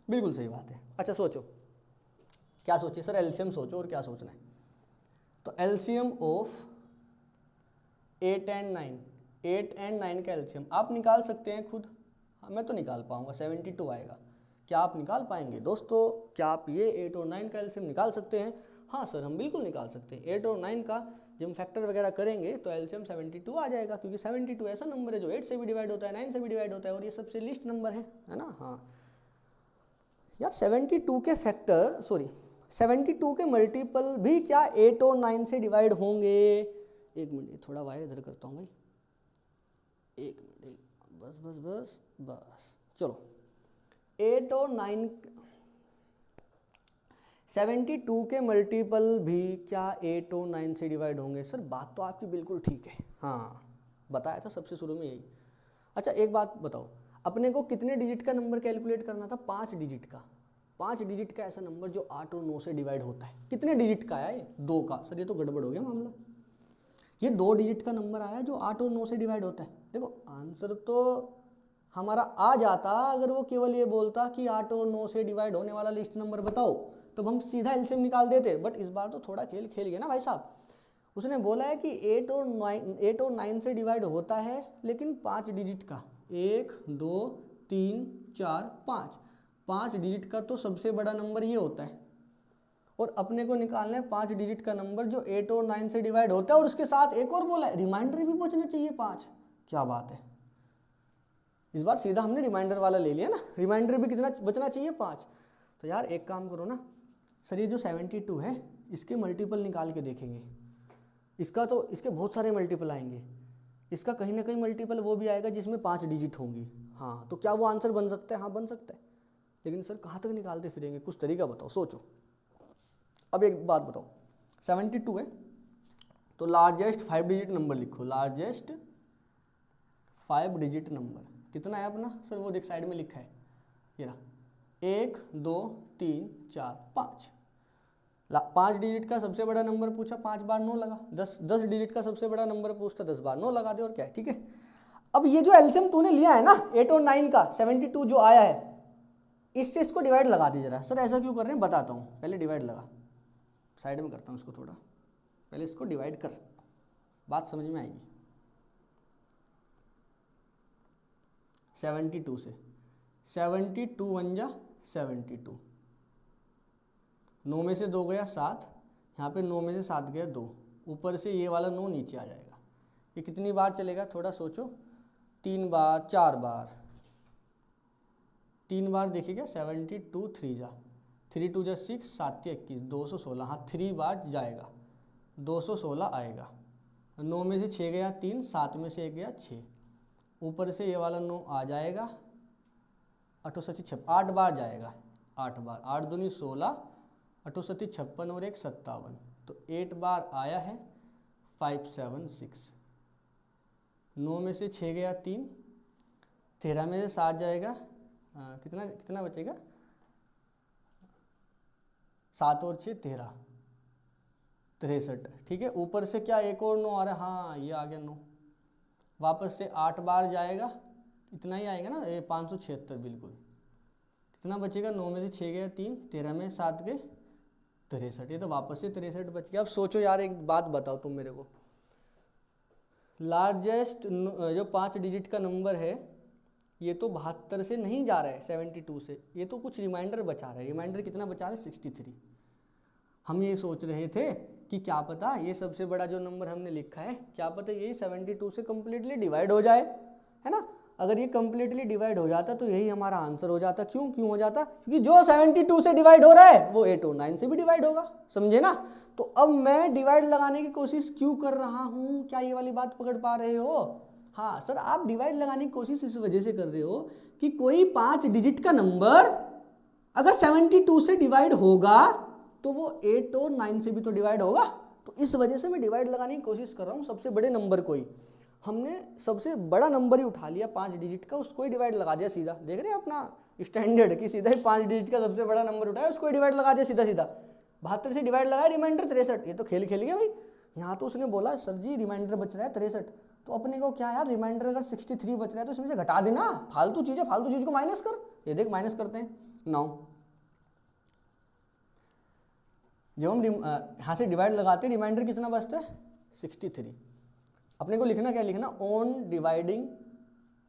बिल्कुल सही बात है। अच्छा सोचो, क्या सोचिए सर, एलसीएम सोचो और क्या सोचना है। तो एलसीएम ऑफ 8 एंड 9, 8 एंड 9 का एलसीएम आप निकाल सकते हैं खुद। हाँ, मैं तो निकाल पाऊंगा, 72 आएगा। क्या आप निकाल पाएंगे दोस्तों, क्या आप ये 8 और 9 का एलसीएम निकाल सकते हैं? हाँ सर, हम बिल्कुल निकाल सकते हैं। 8 और 9 का जब हम फैक्टर वगैरह करेंगे तो एलसीएम 72 आ जाएगा, क्योंकि 72 ऐसा नंबर है जो 8 से भी डिवाइड होता है, 9 से भी डिवाइड होता है, और ये सबसे लीस्ट नंबर है ना। हाँ यार, 72 के फैक्टर, सॉरी 72 के मल्टीपल भी क्या 8 और 9 से डिवाइड होंगे? एक मिनट, थोड़ा वायर इधर करता हूँ भाई, एक मिनट, बस बस बस बस, चलो। 8 और 9, 72 के मल्टीपल भी क्या 8 और 9 से डिवाइड होंगे? सर बात तो आपकी बिल्कुल ठीक है, हाँ बताया था सबसे शुरू में यही। अच्छा एक बात बताओ, अपने को कितने डिजिट का नंबर कैलकुलेट करना था? 5 डिजिट का। 5 डिजिट का ऐसा नंबर जो 8 और 9 से डिवाइड होता है, कितने डिजिट का आया ये? 2 का। सर ये तो गड़बड़ हो गया मामला, ये 2 डिजिट का नंबर आया जो 8 और 9 से डिवाइड होता है। देखो आंसर तो हमारा आ जाता अगर वो केवल ये बोलता कि 8 और 9 से डिवाइड होने वाला लिस्ट नंबर बताओ, तो हम सीधा एलसीएम निकाल देते। बट इस बार तो थोड़ा खेल खेल गया ना भाई साहब। उसने बोला है कि 8 और 9 से डिवाइड होता है, लेकिन 5 डिजिट का, 1 2 3 4 5, 5 डिजिट का तो सबसे बड़ा नंबर ये होता है। और अपने को निकालना है 5 डिजिट का नंबर जो 8 और 9 से डिवाइड होता है, और उसके साथ एक और बोला है रिमाइंडर भी बचना चाहिए 5। क्या बात है, इस बार सीधा हमने रिमाइंडर वाला ले लिया ना, रिमाइंडर भी कितना बचना चाहिए? 5। तो यार एक काम करो ना सर, ये जो 72 है इसके मल्टीपल निकाल के देखेंगे। इसका तो, इसके बहुत सारे मल्टीपल आएंगे, इसका कहीं ना कहीं मल्टीपल वो भी आएगा जिसमें 5 डिजिट होंगी। हाँ तो क्या वो आंसर बन सकता है? हाँ बन सकता है, लेकिन सर कहाँ तक निकालते फिरेंगे, कुछ तरीका बताओ, सोचो। अब एक बात बताओ, 72 है तो लार्जेस्ट 5 डिजिट नंबर लिखो, लार्जेस्ट 5 डिजिट नंबर कितना है अपना? सर वो देख साइड में लिखा है, ये रहा, 1 2 3 4 5। 5 डिजिट का सबसे बड़ा नंबर पूछा, 5 बार 9 लगा। 10 डिजिट का सबसे बड़ा नंबर पूछता, 10 बार 9 लगा दे, और क्या है, ठीक है। अब ये जो एलसीएम तूने लिया है ना 8 और 9 का, 72 जो आया है, इससे इसको डिवाइड लगा दे जरा। सर ऐसा क्यों कर रहे हैं बताता हूँ, पहले डिवाइड लगा, साइड में करता हूँ इसको थोड़ा, पहले इसको डिवाइड कर, बात समझ में आएगी। 72 से 72 1 जा 72, 9 में से 2 गया 7, यहाँ पे 9 में से 7 गया 2, ऊपर से ये वाला 9 नीचे आ जाएगा। ये कितनी बार चलेगा थोड़ा सोचो, 3 बार 4 बार, 3 बार देखिएगा, 72 3 जा 3 2 जा 6, 7 21, 216, हाँ 3 बार जाएगा, 216 आएगा। 9 में से 6 गया 3, 7 में से 1 गया 6, ऊपर से ये वाला 9 आ जाएगा, 8 7 8 बार जाएगा, 8 बार, 8 दूनी 16, 8 7 56 और 1 57, तो 8 बार आया है 5 7 6। 9 में से 6 गया 3, 13 में से 7 जाएगा, कितना कितना बचेगा, 7 और 6 13, 63। ठीक है, ऊपर से क्या एक और 9 आ रहा है, हाँ ये आ गया 9, वापस से 8 बार जाएगा, इतना ही आएगा ना, ये 576 बिल्कुल। कितना बचेगा, 9 में से 6 गया 3, 13 में 7 गए 63, ये तो वापस से 63 बच गया। अब सोचो यार, एक बात बताओ तुम मेरे को, लार्जेस्ट जो 5 डिजिट का नंबर है ये तो 72 से नहीं जा रहा है, 72 से, ये तो कुछ रिमाइंडर बचा रहा है। रिमाइंडर कितना बचा रहा है, 63। हम ये सोच रहे थे कि क्या पता ये सबसे बड़ा जो नंबर हमने लिखा है, क्या पता यही 72 से कम्प्लीटली डिवाइड हो जाए, है ना। अगर ये कम्प्लीटली डिवाइड हो जाता तो यही हमारा आंसर हो जाता। क्यों हो जाता, क्योंकि जो 72 से डिवाइड हो रहा है वो 8 और 9 से भी डिवाइड होगा, समझे ना। तो अब मैं डिवाइड लगाने की कोशिश क्यों कर रहा हूँ, क्या ये वाली बात पकड़ पा रहे हो। हाँ सर, आप डिवाइड लगाने की कोशिश इस वजह से कर रहे हो कि कोई 5 डिजिट का नंबर अगर 72 से डिवाइड होगा तो वो 8 और 9 से भी तो डिवाइड होगा। तो इस वजह से मैं डिवाइड लगाने की कोशिश कर रहा हूँ सबसे बड़े नंबर को ही। हमने सबसे बड़ा नंबर ही उठा लिया 5 डिजिट का, उसको ही डिवाइड लगा दिया सीधा। देख रहे हैं अपना स्टैंडर्ड कि सीधा ही 5 डिजिट का सबसे बड़ा नंबर उठाया, उसको ही डिवाइड लगा दिया सीधा सीधा। 72 से डिवाइड लगाया, रिमाइंडर 63। ये तो खेल गया भाई। यहाँ तो उसने बोला सर जी रिमाइंडर बच रहा है 63, तो अपने को क्या यार, रिमाइंडर अगर 63 बच रहा है तो इसमें से घटा देना, फालतू चीज़ है, फालतू चीज़ को माइनस कर। ये देख माइनस करते हैं 9। जब हम यहाँ से डिवाइड लगाते हैं रिमाइंडर कितना बचता है, 63। अपने को लिखना क्या लिखना, on dividing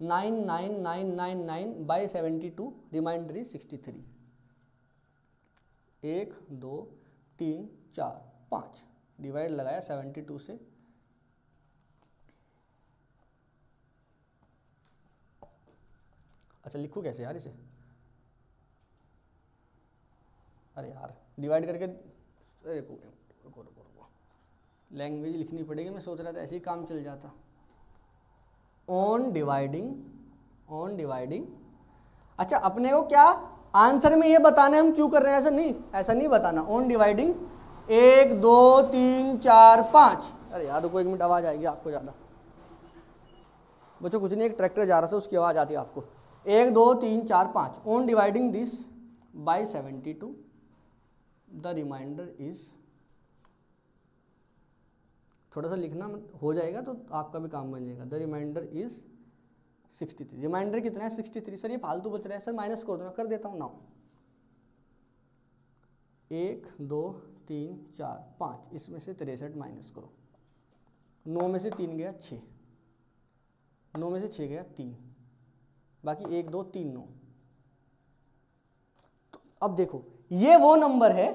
99999 by 72 remainder is 63। 1 2 3 4 5 divide लगाया 72 से। अच्छा लिखूँ कैसे यार इसे, अरे यार डिवाइड करके, अरे रुको, लैंग्वेज लिखनी पड़ेगी। मैं सोच रहा था ऐसे ही काम चल जाता। On dividing. अच्छा अपने को क्या आंसर में ये बताना हम क्यों कर रहे हैं, ऐसा नहीं बताना। On dividing 1 2 3 4 5। अरे यार रुको 1 मिनट, आवाज़ आएगी आपको ज़्यादा। बच्चों कुछ नहीं, एक ट्रैक्टर जा रहा था उसकी आवाज़ आती है आपको। 1 2 3 4 5। On dividing this by 72 the remainder is, थोड़ा सा लिखना हो जाएगा तो आपका भी काम बन जाएगा। The remainder is 63। रिमाइंडर कितना है, 63। सर ये फालतू बच रहा है, सर माइनस कर दो, कर देता हूँ 9। 1 2 3 4 5, इसमें से 63 माइनस करो। 9 में से 3 गया 6, 9 में से 6 गया 3, बाकी 1 2 3 9। तो अब देखो ये वो नंबर है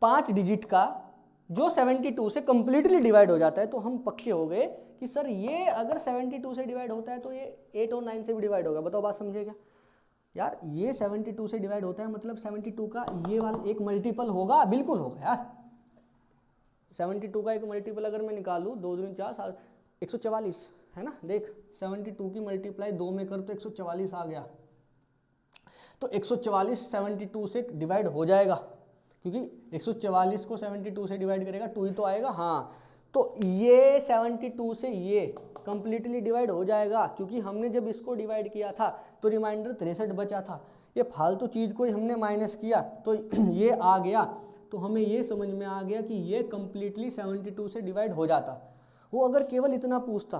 5 डिजिट का जो 72 से कंप्लीटली डिवाइड हो जाता है। तो हम पक्के हो गए कि सर ये अगर 72 से डिवाइड होता है तो ये 8 और 9 से भी डिवाइड होगा। बताओ बात समझे क्या यार, ये 72 से डिवाइड होता है मतलब 72 का ये वाला एक मल्टीपल होगा, बिल्कुल होगा यार। 72 का एक मल्टीपल अगर मैं निकालूँ 2 दूनी 4 7 144 है ना। देख 72 की मल्टीप्लाई 2 में कर तो 144 आ गया। तो 144 72 से डिवाइड हो जाएगा, क्योंकि 144 को 72 से डिवाइड करेगा 2 ही तो आएगा। हाँ तो ये 72 से ये कंप्लीटली डिवाइड हो जाएगा, क्योंकि हमने जब इसको डिवाइड किया था तो रिमाइंडर 63 बचा था। ये फालतू चीज़ को हमने माइनस किया तो ये आ गया। तो हमें ये समझ में आ गया कि ये कंप्लीटली 72 से डिवाइड हो जाता। वो अगर केवल इतना पूछता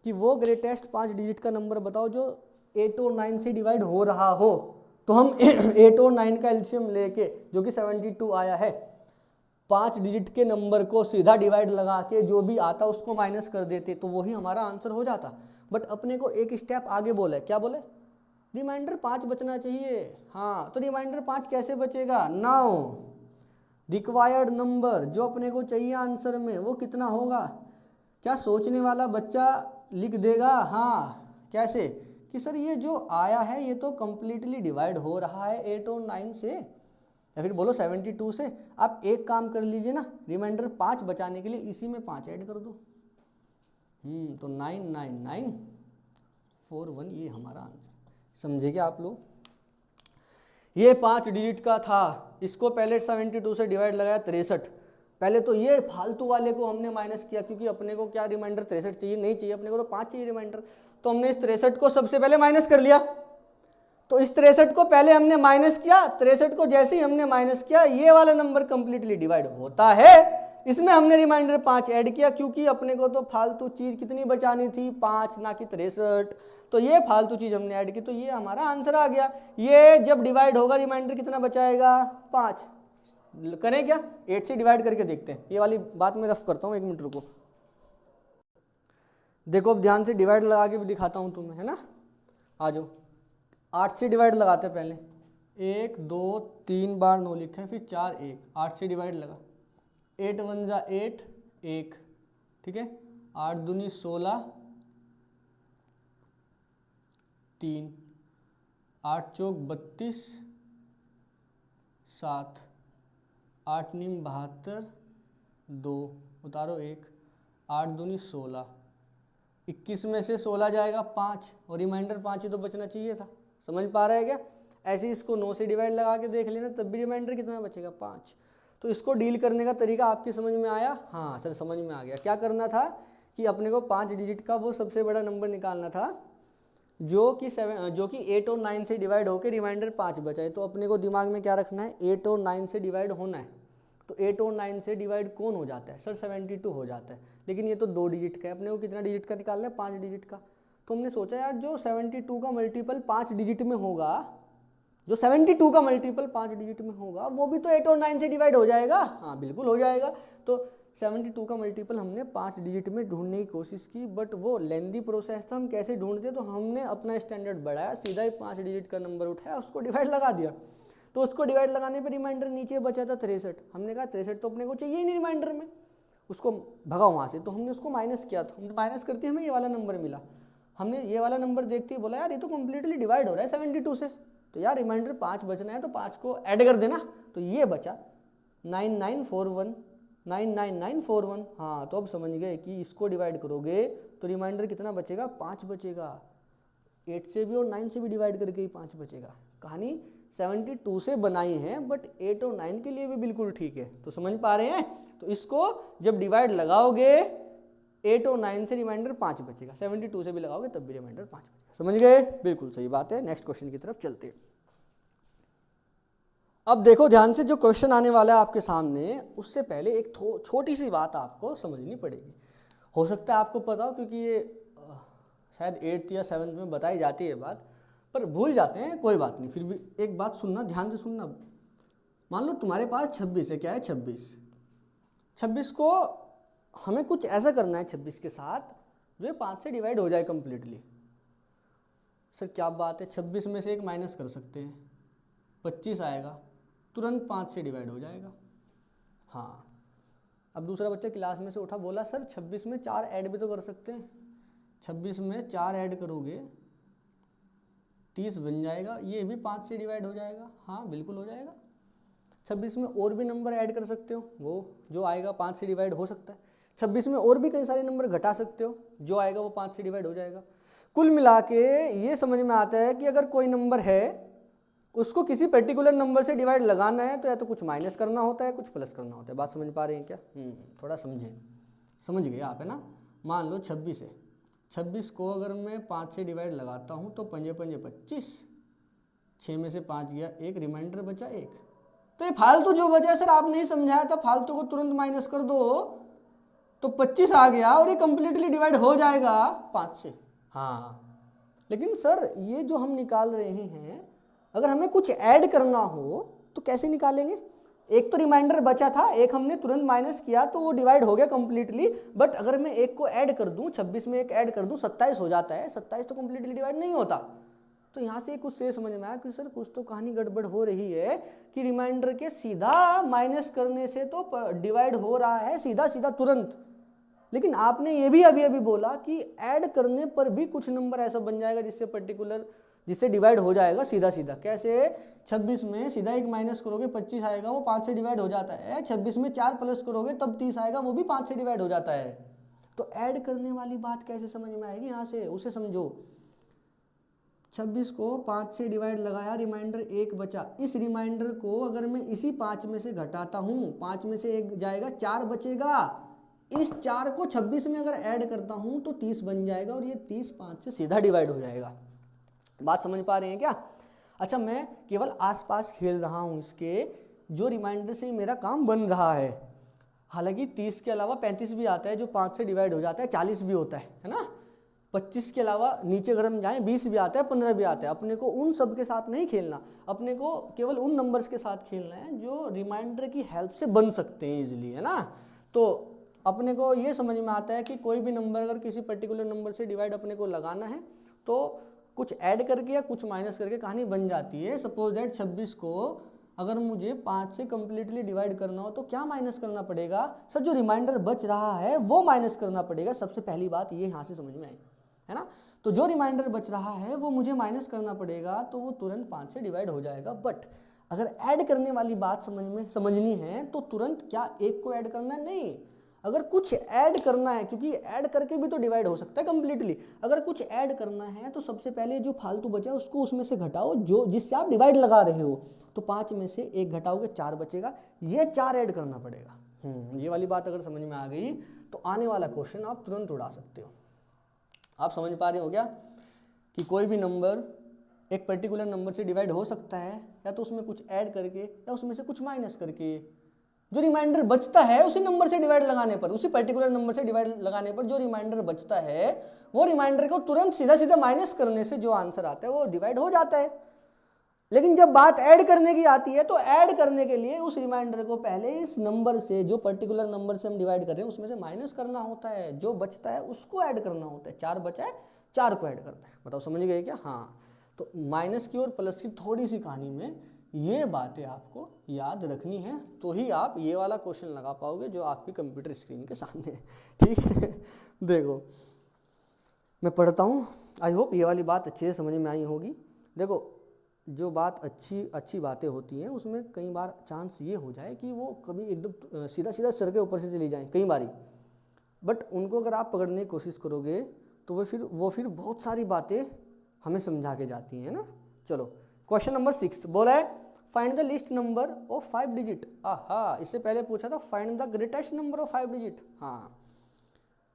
कि वो ग्रेटेस्ट 5 डिजिट का नंबर बताओ जो 8 और 9 से डिवाइड हो रहा हो, तो हम 8 और 9 का एलसीएम लेके जो कि 72 आया है, 5 डिजिट के नंबर को सीधा डिवाइड लगा के जो भी आता उसको माइनस कर देते, तो वही हमारा आंसर हो जाता। बट अपने को एक स्टेप आगे बोले, क्या बोले, रिमाइंडर 5 बचना चाहिए। हाँ तो रिमाइंडर 5 कैसे बचेगा, 9 रिक्वायर्ड नंबर जो अपने को चाहिए आंसर में वो कितना होगा। क्या सोचने वाला बच्चा लिख देगा, हाँ कैसे, कि सर ये जो आया है ये तो कंप्लीटली डिवाइड हो रहा है 8 और 9 से, या फिर बोलो 72 से। आप एक काम कर लीजिए ना, रिमाइंडर 5 बचाने के लिए इसी में 5 ऐड कर दो। तो 99941 ये हमारा आंसर। समझे क्या आप लोग। ये 5 डिजिट का था, इसको पहले 72 से डिवाइड लगाया 63। पहले तो ये फालतू वाले को हमने माइनस किया, क्योंकि अपने को क्या रिमाइंडर 63 चाहिए, नहीं चाहिए अपने को तो 5 चाहिए रिमाइंडर। तो हमने इस 63 को सबसे पहले माइनस कर लिया। तो इस 63 को पहले हमने माइनस किया, 63 को जैसे ही हमने माइनस किया ये वाला नंबर कंप्लीटली डिवाइड होता है। इसमें हमने रिमाइंडर 5 ऐड किया क्योंकि अपने को तो फालतू चीज कितनी बचानी थी, 5 ना कि 63। तो ये फालतू चीज हमने ऐड की, तो ये हमारा आंसर आ गया। ये जब डिवाइड होगा रिमाइंडर कितना बचाएगा, 5। करें क्या, 8 से डिवाइड करके देखते हैं। ये वाली बात मैं रफ करता हूँ, 1 मिनट रुको। देखो अब ध्यान से डिवाइड लगा के भी दिखाता हूँ तुम्हें, है ना। आ जाओ, 8 से डिवाइड लगाते हैं पहले। 1 2 3 बार 9 लिखे हैं, फिर 4 1, 8 से डिवाइड लगा। 8 1 जा 8 1, ठीक है। 8 दूनी 16 3, 8 चौक 32 7, 8 नीम 72 2, उतारो 1, 8 दूनी 16, 21 में से 16 जाएगा 5 और रिमाइंडर 5 ही तो बचना चाहिए था। समझ पा रहे हैं क्या। ऐसे ही इसको 9 से डिवाइड लगा के देख लेना, तब भी रिमाइंडर कितना बचेगा, 5। तो इसको डील करने का तरीका आपकी समझ में आया। हाँ सर समझ में आ गया। क्या करना था कि अपने को 5 डिजिट का वो सबसे बड़ा नंबर निकालना था जो कि 8 और 9 से डिवाइड होकर रिमाइंडर 5 बचाए। तो अपने को दिमाग में क्या रखना है, 8 और 9 से डिवाइड होना है। तो 8 और 9 से डिवाइड कौन हो जाता है सर, 72 हो जाता है। लेकिन ये तो 2 डिजिट का है, अपने को कितना डिजिट का निकालना है, 5 डिजिट का। तो हमने सोचा यार जो 72 का मल्टीपल 5 डिजिट में होगा, जो 72 का मल्टीपल 5 डिजिट में होगा वो भी तो 8 और 9 से डिवाइड हो जाएगा। हाँ बिल्कुल हो जाएगा। तो 72 का मल्टीपल हमने 5 डिजिट में ढूंढने की कोशिश की, बट वो लेंदी प्रोसेस था, हम कैसे ढूंढते। तो हमने अपना स्टैंडर्ड बढ़ाया, सीधा ही 5 डिजिट का नंबर उठाया, उसको डिवाइड लगा दिया। तो उसको डिवाइड लगाने पर रिमाइंडर नीचे बचा था 63। हमने कहा 63 तो अपने को चाहिए ही नहीं रिमाइंडर में, उसको भगाओ वहाँ से। तो हमने उसको माइनस किया, तो हमने माइनस करते हमें ये वाला नंबर मिला। हमने ये वाला नंबर देखते ही बोला यार ये तो कम्प्लीटली डिवाइड हो रहा है 72 से, तो यार रिमाइंडर 5 बचना है तो 5 को ऐड कर देना। तो ये बचा 9941, 99941। हाँ तो अब समझ गए कि इसको डिवाइड करोगे तो रिमाइंडर कितना बचेगा, 5 बचेगा। 8 से भी और 9 से भी डिवाइड करके ही 5 बचेगा। कहानी 72 से बनाई है, बट 8 और 9 के लिए भी बिल्कुल ठीक है। तो समझ पा रहे हैं। तो इसको जब डिवाइड लगाओगे 8 और 9 से रिमाइंडर 5 बचेगा, 72 से भी लगाओगे तब भी रिमाइंडर 5 बचेगा। समझ गए, बिल्कुल सही बात है। नेक्स्ट क्वेश्चन की तरफ चलते हैं। अब देखो ध्यान से, जो क्वेश्चन आने वाला है आपके सामने, उससे पहले एक छोटी सी बात आपको समझनी पड़ेगी। हो सकता है आपको पता हो, क्योंकि ये शायद 8th या 7th में बताई जाती है बात, पर भूल जाते हैं, कोई बात नहीं। फिर भी एक बात सुनना, ध्यान से सुनना। मान लो तुम्हारे पास 26 है, क्या है 26 को हमें कुछ ऐसा करना है 26 के साथ जो 5 से डिवाइड हो जाए कम्प्लीटली। सर क्या बात है, 26 में से एक माइनस कर सकते हैं, 25 आएगा, तुरंत 5 से डिवाइड हो जाएगा। हाँ अब दूसरा बच्चा क्लास में से उठा, बोला सर 26 में 4 ऐड भी तो कर सकते हैं। 26 में 4 ऐड करोगे 30 बन जाएगा, ये भी 5 से डिवाइड हो जाएगा। हाँ बिल्कुल हो जाएगा। 26 में और भी नंबर ऐड कर सकते हो, वो जो आएगा 5 से डिवाइड हो सकता है। 26 में और भी कई सारे नंबर घटा सकते हो, जो आएगा वो 5 से डिवाइड हो जाएगा। कुल मिला के ये समझ में आता है कि अगर कोई नंबर है उसको किसी पर्टिकुलर नंबर से डिवाइड लगाना है तो या तो कुछ माइनस करना होता है, कुछ प्लस करना होता है। बात समझ पा रहे हैं क्या? थोड़ा समझ गए आप, है ना। मान लो 26 है, 26 को अगर मैं 5 से डिवाइड लगाता हूँ तो 5 5 25, 6 में से 5 गया, एक रिमाइंडर बचा 1। तो ये फालतू जो बचा है सर आप नहीं समझाया था, फालतू को तुरंत माइनस कर दो तो 25 आ गया और ये कंप्लीटली डिवाइड हो जाएगा 5 से। हाँ लेकिन सर ये जो हम निकाल रहे हैं, अगर हमें कुछ ऐड करना हो तो कैसे निकालेंगे? एक तो रिमाइंडर बचा था, एक हमने तुरंत माइनस किया तो वो डिवाइड हो गया कंप्लीटली। बट अगर मैं एक को ऐड कर दूं, 26 में एक ऐड कर दूं, 27 हो जाता है। 27 तो कंप्लीटली डिवाइड नहीं होता। तो यहाँ से कुछ से समझ में आया कि सर कुछ तो कहानी गड़बड़ हो रही है कि रिमाइंडर के सीधा माइनस करने से तो डिवाइड हो रहा है सीधा सीधा तुरंत। लेकिन आपने ये भी अभी बोला कि ऐड करने पर भी कुछ नंबर ऐसा बन जाएगा जिससे डिवाइड हो जाएगा सीधा सीधा। कैसे? 26 में सीधा एक माइनस करोगे 25 आएगा, वो 5 से डिवाइड हो जाता है। 26 में 4 प्लस करोगे तब 30 आएगा, वो भी 5 से डिवाइड हो जाता है। तो ऐड करने वाली बात कैसे समझ में आएगी यहाँ से, उसे समझो। 26 को 5 से डिवाइड लगाया, रिमाइंडर 1 बचा। इस रिमाइंडर को अगर मैं इसी 5 में से घटाता हूँ, 5 में से 1 जाएगा, 4 बचेगा। इस 4 को 26 में अगर ऐड करता हूँ तो 30 बन जाएगा और ये 30 5 से सीधा डिवाइड हो जाएगा। बात समझ पा रहे हैं क्या? अच्छा मैं केवल आसपास खेल रहा हूँ इसके, जो रिमाइंडर से ही मेरा काम बन रहा है। हालांकि 30 के अलावा 35 भी आता है जो 5 से डिवाइड हो जाता है, 40 भी होता है ना। 25 के अलावा नीचे अगर हम जाएँ 20 भी आता है, 15 भी आता है। अपने को उन सब के साथ नहीं खेलना, अपने को केवल उन नंबर्स के साथ खेलना है जो रिमाइंडर की हेल्प से बन सकते हैं ईजिली, है ना। तो अपने को ये समझ में आता है कि कोई भी नंबर अगर किसी पर्टिकुलर नंबर से डिवाइड अपने को लगाना है तो कुछ ऐड करके या कुछ माइनस करके कहानी बन जाती है। सपोज दैट 26 को अगर मुझे 5 से कम्प्लीटली डिवाइड करना हो तो क्या माइनस करना पड़ेगा सर, जो रिमाइंडर बच रहा है वो माइनस करना पड़ेगा। सबसे पहली बात ये यहाँ से समझ में आई, है ना। तो जो रिमाइंडर बच रहा है वो मुझे माइनस करना पड़ेगा, तो वो तुरंत 5 से डिवाइड हो जाएगा। बट अगर ऐड करने वाली बात समझनी है तो तुरंत क्या एक को ऐड करना, नहीं। अगर कुछ ऐड करना है, क्योंकि ऐड करके भी तो डिवाइड हो सकता है कंप्लीटली, अगर कुछ ऐड करना है तो सबसे पहले जो फालतू बचा है उसको उसमें से घटाओ जो जिससे आप डिवाइड लगा रहे हो। तो 5 में से 1 घटाओगे 4 बचेगा, ये 4 ऐड करना पड़ेगा। ये वाली बात अगर समझ में आ गई तो आने वाला क्वेश्चन आप तुरंत उड़ा सकते हो। आप समझ पा रहे हो क्या कि कोई भी नंबर एक पर्टिकुलर नंबर से डिवाइड हो सकता है या तो उसमें कुछ ऐड करके या उसमें से कुछ माइनस करके। जो रिमाइंडर बचता है उसी नंबर से डिवाइड लगाने पर, उसी पर्टिकुलर नंबर से डिवाइड लगाने पर जो रिमाइंडर बचता है वो रिमाइंडर को तुरंत सीधा सीधा माइनस करने से जो आंसर आता है वो डिवाइड हो जाता है। लेकिन जब बात ऐड करने की आती है तो ऐड करने के लिए उस रिमाइंडर को पहले इस नंबर से, जो पर्टिकुलर नंबर से हम डिवाइड कर रहे हैं उसमें से माइनस करना होता है, जो बचता है उसको ऐड करना होता है। 4 बचा है, 4 को ऐड करना है। बताओ समझ गए क्या? हाँ, तो माइनस की और प्लस की थोड़ी सी कहानी में ये बातें आपको याद रखनी है, तो ही आप ये वाला क्वेश्चन लगा पाओगे जो आपकी कंप्यूटर स्क्रीन के सामने है। ठीक है, देखो मैं पढ़ता हूँ। आई होप ये वाली बात अच्छे से समझ में आई होगी। देखो जो बात अच्छी बातें होती हैं उसमें कई बार चांस ये हो जाए कि वो कभी एकदम सीधा सीधा सर के ऊपर से चली जाएं कई बारी, बट उनको अगर आप पकड़ने की कोशिश करोगे तो वो फिर बहुत सारी बातें हमें समझा के जाती हैं ना। चलो क्वेश्चन नंबर 6 बोला है find the least number of 5 digit. आहा, इससे पहले पूछा था find the greatest number of 5 digit. हाँ,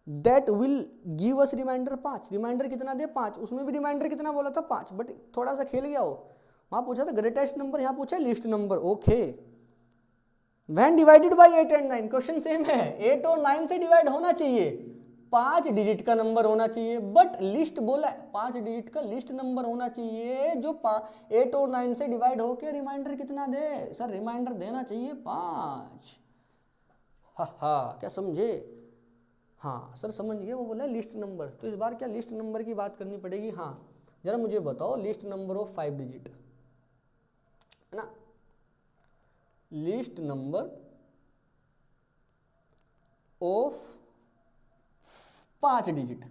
that will give us remainder 5। Remainder कितना दे? 5। उसमें भी रिमाइंडर कितना बोला था? 5, बट थोड़ा सा खेल गया हो। वहाँ पूछा था ग्रेटेस्ट नंबर, यहाँ पूछा list number. Okay, when divided by 8 and 9, question same है। 8 और 9 से डिवाइड होना चाहिए, 5 डिजिट का नंबर होना चाहिए, बट लिस्ट बोला है 5 डिजिट का लिस्ट नंबर होना चाहिए जो 8 और 9 से डिवाइड होके रिमाइंडर कितना दे? सर रिमाइंडर देना चाहिए 5। हा, क्या समझे? हाँ सर समझ गए, वो बोला लिस्ट नंबर। तो इस बार क्या लिस्ट नंबर की बात करनी पड़ेगी। हाँ जरा मुझे बताओ लिस्ट नंबर ऑफ 5 डिजिट, है ना। List number of 5 digit,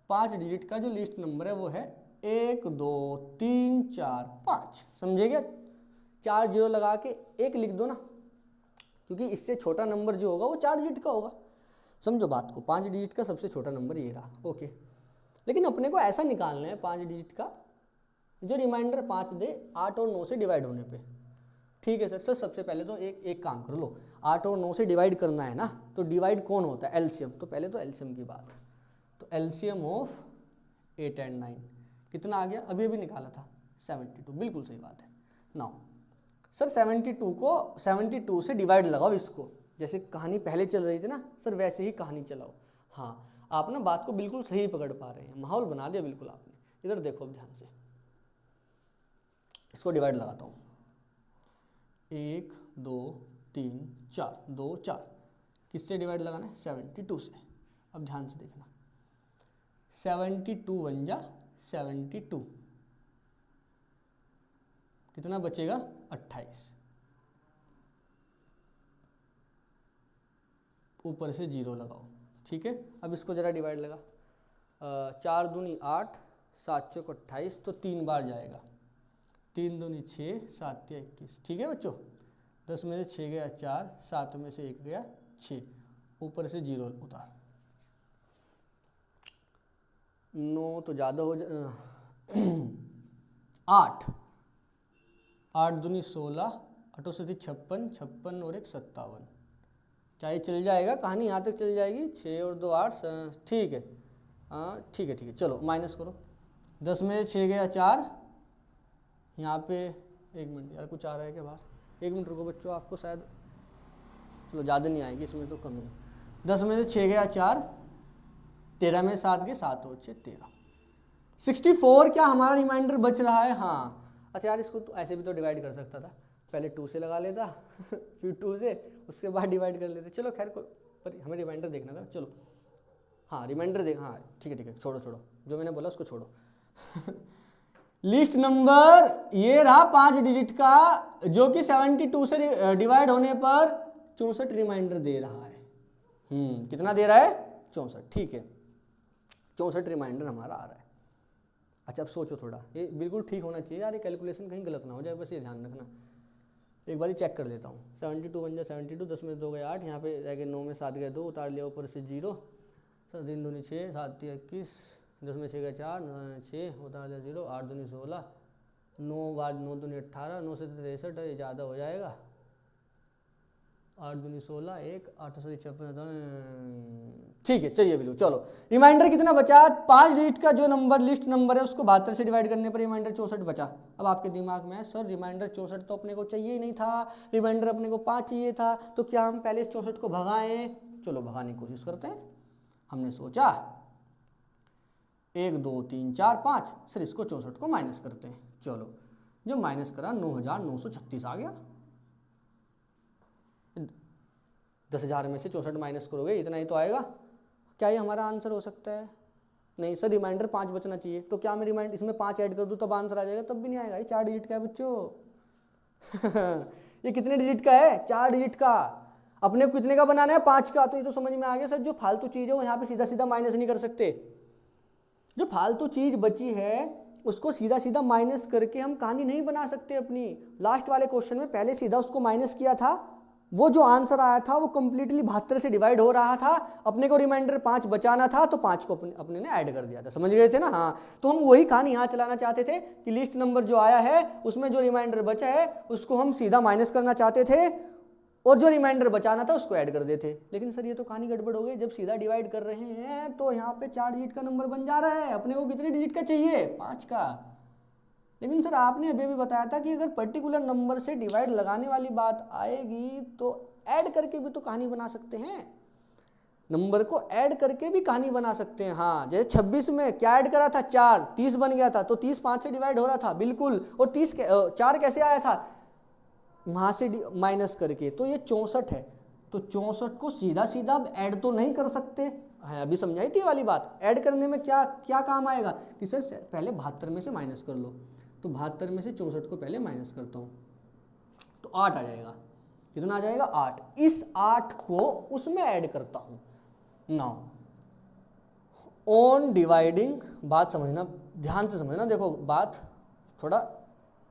5 digit का जो लिस्ट नंबर है वो है 1 2 3 4 5। समझे क्या? 4 जीरो लगा के 1 लिख दो ना, क्योंकि इससे छोटा नंबर जो होगा वो 4 डिजिट का होगा। समझो बात को, 5 डिजिट का सबसे छोटा नंबर ये रहा। ओके, लेकिन अपने को ऐसा निकालना है 5 डिजिट का जो रिमाइंडर 5 दे 8 और 9 से डिवाइड होने पे। ठीक है सर सबसे पहले तो एक काम कर लो, 8 और 9 से डिवाइड करना है ना, तो डिवाइड कौन होता है? एलसीएम। तो पहले तो एलसीएम की बात, तो एलसीएम ऑफ 8 एंड 9 कितना आ गया? अभी निकाला था 72। बिल्कुल सही बात है। नाउ सर 72 से डिवाइड लगाओ इसको, जैसे कहानी पहले चल रही थी ना सर वैसे ही कहानी चलाओ। हाँ आप ना बात को बिल्कुल सही पकड़ पा रहे हैं, माहौल बना दिया बिल्कुल आपने। इधर देखो अब ध्यान से, इसको डिवाइड लगाता हूँ। 1 2 3 4 2 4, किससे डिवाइड लगाना है? 72 से। अब ध्यान से देखना, 72 बन जा 72, कितना बचेगा? 28, ऊपर से 0 लगाओ। ठीक है, अब इसको जरा डिवाइड लगा, 4 दूनी 8 7 चौक 28, तो 3 बार जाएगा। 3 दूनी 6 7 तिया 21। ठीक है बच्चों, 10 में से 6 गया 4, 7 में से 1 गया 6, ऊपर से 0 उतार। 9 तो ज़्यादा हो जा 8 दूनी 16 8 से 56 56 और 1 57, चाहे चल जाएगा कहानी यहाँ तक चल जाएगी। 6 और 2 8, ठीक है। हाँ ठीक है चलो माइनस करो। 10 में से 6 गया 4, यहाँ पे 1 मिनट यार, कुछ आ रहा है क्या बाहर? 1 मिनट रुको बच्चों, आपको शायद, चलो ज़्यादा नहीं आएगी इसमें तो, कम ही। 10 में से 6 गया 4, 13 में 7 गए 7 और 6 13, 64 क्या हमारा रिमाइंडर बच रहा है? हाँ। अच्छा यार, इसको तो ऐसे भी तो डिवाइड कर सकता था, पहले 2 से लगा लेता फिर 2 से, उसके बाद डिवाइड कर लेते। चलो खैर, पर हमें रिमाइंडर देखना था। चलो हाँ, रिमाइंडर देख, हाँ ठीक है, छोड़ो जो मैंने बोला उसको छोड़ो। लिस्ट नंबर ये रहा 5 डिजिट का, जो कि 72 से डिवाइड होने पर 64 रिमाइंडर दे रहा है। कितना दे रहा है? 64। ठीक है, 64 रिमाइंडर हमारा आ रहा है। अच्छा अब सोचो थोड़ा, ये बिल्कुल ठीक होना चाहिए यार, ये कैलकुलेशन कहीं गलत ना हो जाए, बस ये ध्यान रखना। एक बार चेक कर लेता हूँ। 72 बन जाए 72, 10 में 2 गए 8, यहाँ पे जाके 9 में 7 गए 2, उतार लिया ऊपर से 0, 3 दूनी 6, 7 3 21, 10 में 6 गए 4, 9 में 6, उतार लिया 0, 8 दूनी 16, 9 बाद 9 दूनी 18, 9 से 63 है, ये ज़्यादा हो जाएगा, 8 दूनी 16, 1 8 से 56। ठीक है चलिए बिल्कुल, चलो रिमाइंडर कितना बचा? 5 डिजिट का जो नंबर लिस्ट नंबर है उसको 72 से डिवाइड करने पर रिमाइंडर 64 बचा। अब आपके दिमाग में है सर रिमाइंडर 64 तो अपने को चाहिए ही नहीं था, रिमाइंडर अपने को 5 चाहिए था, तो क्या हम पहले इस 64 को भगाएं? चलो भगाने की कोशिश करते हैं। हमने सोचा 1 2 3 4 5, सर इसको 64 को माइनस करते हैं। चलो जो माइनस करा 9936 आ गया। 10,000 में से 64 माइनस करोगे इतना ही तो आएगा। क्या ये हमारा आंसर हो सकता है? नहीं सर, रिमाइंडर 5 बचना चाहिए, तो क्या मैं रिमाइंडर इसमें 5 ऐड कर दूं तब आंसर आ जाएगा? तब भी नहीं आएगा, ये 4 डिजिट का है बच्चों। ये कितने डिजिट का है? 4 डिजिट का। अपने को कितने का बनाना है? 5 का। तो ये तो समझ में आ गया सर, जो फालतू चीज़ है वो यहाँ पे सीधा सीधा माइनस नहीं कर सकते। जो फालतू चीज़ बची है उसको सीधा सीधा माइनस करके हम कहानी नहीं बना सकते अपनी। लास्ट वाले क्वेश्चन में पहले सीधा उसको माइनस किया था, वो जो आंसर आया था वो कंप्लीटली 72 से डिवाइड हो रहा था, अपने को रिमाइंडर 5 बचाना था, तो 5 को अपने ने ऐड कर दिया था। समझ गए थे ना? हाँ, तो हम वही कहानी यहाँ चलाना चाहते थे कि लिस्ट नंबर जो आया है उसमें जो रिमाइंडर बचा है उसको हम सीधा माइनस करना चाहते थे, और जो रिमाइंडर बचाना था उसको ऐड कर देते। लेकिन सर ये तो कहानी गड़बड़ हो गई, जब सीधा डिवाइड कर रहे हैं तो यहाँ पे 4 डिजिट का नंबर बन जा रहा है, अपने को कितने डिजिट का चाहिए? 5 का। लेकिन सर आपने अभी भी बताया था कि अगर पर्टिकुलर नंबर से डिवाइड लगाने वाली बात आएगी तो ऐड करके भी तो कहानी बना सकते हैं, नंबर को ऐड करके भी कहानी बना सकते हैं। हाँ, जैसे 26 में क्या ऐड करा था? 4, 30 बन गया था, तो 30 5 से डिवाइड हो रहा था बिल्कुल, और 4 कैसे आया था? वहाँ से माइनस करके, तो ये 64 है। तो 64 को सीधा सीधा अब ऐड तो नहीं कर सकते हैं, अभी समझाई थी वाली बात। ऐड करने में क्या क्या काम आएगा कि सर पहले 72 में से माइनस कर लो, तो 72 में से 64 को पहले माइनस करता हूँ तो 8 आ जाएगा। कितना आ जाएगा? 8। इस 8 को उसमें ऐड करता हूँ। नाउ ऑन डिवाइडिंग, बात समझना, ध्यान से समझना, देखो बात थोड़ा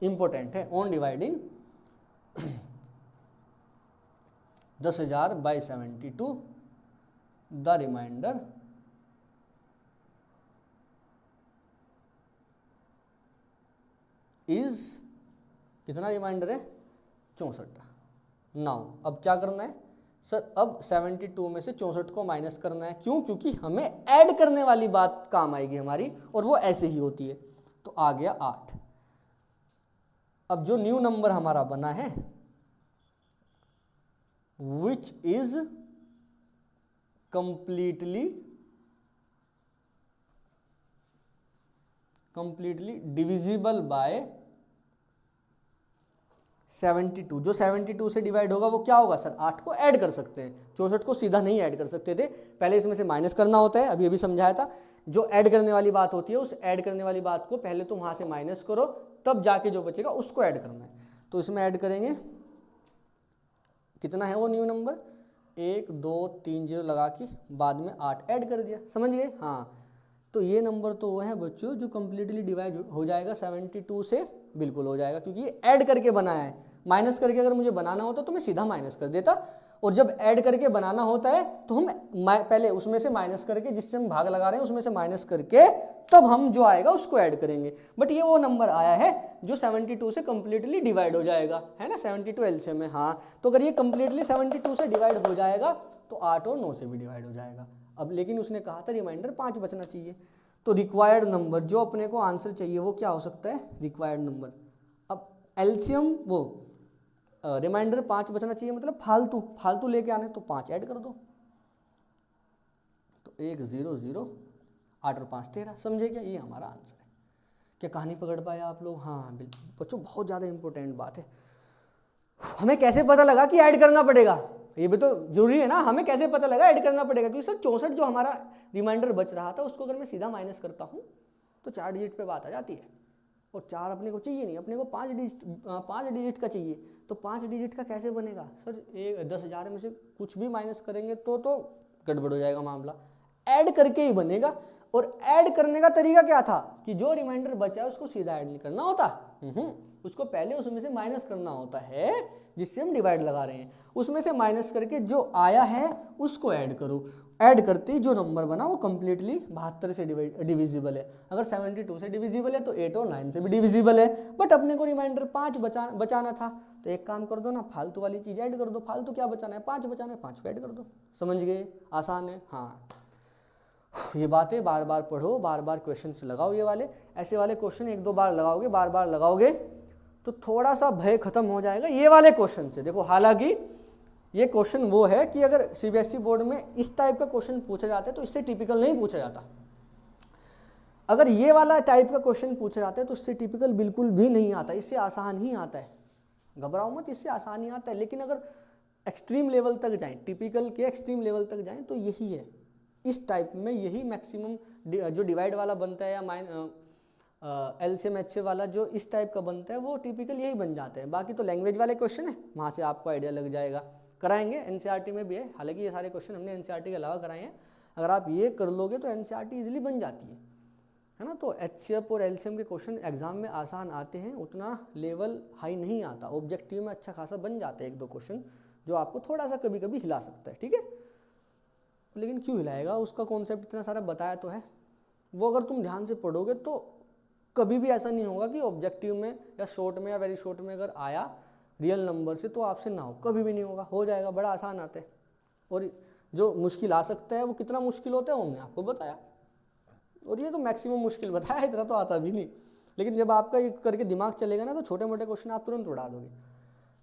इंपॉर्टेंट है। On dividing 10,000 by 72, the remainder is, कितना रिमाइंडर है? 64। नाउ अब क्या करना है सर? अब 72 में से 64 को माइनस करना है। क्यों? क्योंकि हमें ऐड करने वाली बात काम आएगी हमारी, और वो ऐसे ही होती है। तो आ गया 8। अब जो न्यू नंबर हमारा बना है which is completely divisible by 72, जो 72 से डिवाइड होगा वो क्या होगा सर? 8 को ऐड कर सकते हैं, 64 को सीधा नहीं ऐड कर सकते थे, पहले इसमें से माइनस करना होता है। अभी समझाया था, जो ऐड करने वाली बात होती है उस ऐड करने वाली बात को पहले तुम वहाँ से माइनस करो, तब जाके जो बचेगा उसको ऐड करना है। तो इसमें ऐड करेंगे, कितना है वो न्यू नंबर? 1 2 3 0 लगा के बाद में 8 ऐड कर दिया। समझ गए? हाँ, तो ये नंबर तो वो है बच्चों जो कंप्लीटली डिवाइड हो जाएगा 72 से, बिल्कुल हो जाएगा, क्योंकि ये ऐड करके बनाया है। माइनस करके अगर मुझे बनाना होता तो मैं सीधा माइनस कर देता, और जब ऐड करके बनाना होता है तो हम पहले उसमें से माइनस करके, जिससे हम भाग लगा रहे हैं उसमें से माइनस करके तब हम जो आएगा उसको ऐड करेंगे। बट ये वो नंबर आया है जो 72 से कंप्लीटली डिवाइड हो जाएगा, है ना? 72 एलसीएम में। हाँ, तो अगर ये कंप्लीटली 72 से डिवाइड हो जाएगा तो 8 और 9 से भी डिवाइड हो जाएगा। अब लेकिन उसने कहा था रिमाइंडर 5 बचना चाहिए, तो रिक्वायर्ड नंबर जो अपने को आंसर चाहिए वो क्या हो सकता है? रिक्वायर्ड नंबर एलसीएम वो रिमाइंडर 5 बचना चाहिए, मतलब फालतू लेके आने, तो 5 ऐड कर दो, तो 1 0 0 8 और 5 13। समझे क्या? ये हमारा आंसर है। क्या कहानी पकड़ पाया आप लोग? हाँ बिल्कुल बच्चों, बहुत ज़्यादा इंपॉर्टेंट बात है। हमें कैसे पता लगा कि ऐड करना पड़ेगा? ये भी तो जरूरी है ना, हमें कैसे पता लगा ऐड करना पड़ेगा? क्योंकि सर 64 जो हमारा रिमाइंडर बच रहा था उसको अगर मैं सीधा माइनस करता हूँ तो 4 डिजिट पे बात आ जाती है, और 4 अपने को चाहिए नहीं, अपने को 5 डिजिट का चाहिए। तो 5 डिजिट का कैसे बनेगा सर? 10,000 में से कुछ भी माइनस करेंगे तो गड़बड़ हो जाएगा मामला। ऐड करके ही बनेगा, और ऐड करने का तरीका क्या था कि जो रिमाइंडर बचा है उसको सीधा ऐड नहीं करना होता, उसको पहले उसमें से माइनस करना होता है, जिससे हम डिवाइड लगा रहे हैं। उसमें से माइनस करके जो आया है उसको ऐड करो, ऐड करते ही जो नंबर बना वो कंप्लीटली 72 से डिविजिबल है। अगर 72 से डिविजिबल है तो 8 और 9 से भी डिविजिबल है, बट अपने को रिमाइंडर 5 बचाना था, तो एक काम कर दो ना, फालतू वाली चीज़ ऐड कर दो। फालतू क्या बचाना है? 5 बचाना है, 5 को ऐड कर दो। समझ गए? आसान है। हाँ, ये बातें बार बार पढ़ो, बार बार क्वेश्चन लगाओ। ये वाले ऐसे वाले क्वेश्चन 1-2 बार लगाओगे, बार बार लगाओगे तो थोड़ा सा भय खत्म हो जाएगा ये वाले क्वेश्चन से। देखो, हालांकि ये क्वेश्चन वो है कि अगर सीबीएसई बोर्ड में इस टाइप का क्वेश्चन पूछा जाता है तो इससे टिपिकल नहीं पूछा जाता। अगर ये वाला टाइप का क्वेश्चन पूछा जाता है तो इससे टिपिकल बिल्कुल भी नहीं आता, इससे आसान ही आता है। घबराओ मत, इससे आसान ही आता है। लेकिन अगर एक्सट्रीम लेवल तक जाएं, टिपिकल के एक्सट्रीम लेवल तक जाएं तो यही है, इस टाइप में यही मैक्सिमम जो डिवाइड वाला बनता है या एलसीएम एचसीएफ वाला जो इस टाइप का बनता है वो टिपिकल यही बन जाते हैं। बाकी तो लैंग्वेज वाले क्वेश्चन है, वहाँ से आपको आइडिया लग जाएगा। कराएंगे, एनसीईआरटी में भी है, हालांकि ये सारे क्वेश्चन हमने एनसीईआरटी के अलावा कराए हैं। अगर आप ये कर लोगे तो एनसीईआरटी इजीली बन जाती है ना। तो एचसीएफ और एलसीएम के क्वेश्चन एग्जाम में आसान आते हैं, उतना लेवल हाई नहीं आता। ऑब्जेक्टिव में अच्छा खासा बन जाते हैं 1-2 क्वेश्चन जो आपको थोड़ा सा कभी कभी हिला सकता है, ठीक है। लेकिन क्यों हिलाएगा, उसका कॉन्सेप्ट इतना सारा बताया तो है। वो अगर तुम ध्यान से पढ़ोगे तो कभी भी ऐसा नहीं होगा कि ऑब्जेक्टिव में या शॉर्ट में या वेरी शॉर्ट में अगर आया रियल नंबर से तो आपसे ना हो, कभी भी नहीं होगा, हो जाएगा। बड़ा आसान आता है, और जो मुश्किल आ सकता है वो कितना मुश्किल होता है वो हमने आपको बताया, और ये तो मैक्सिमम मुश्किल बताया, इतना तो आता भी नहीं। लेकिन जब आपका ये करके दिमाग चलेगा ना तो छोटे मोटे क्वेश्चन आप तुरंत उड़ा दोगे,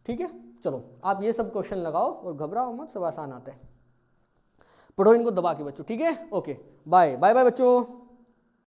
ठीक है। चलो, आप ये सब क्वेश्चन लगाओ और घबराओ मत, सब आसान आते हैं। पढ़ो इनको दबा के बच्चों, ठीक है। ओके, बाय बाय बाय बच्चों।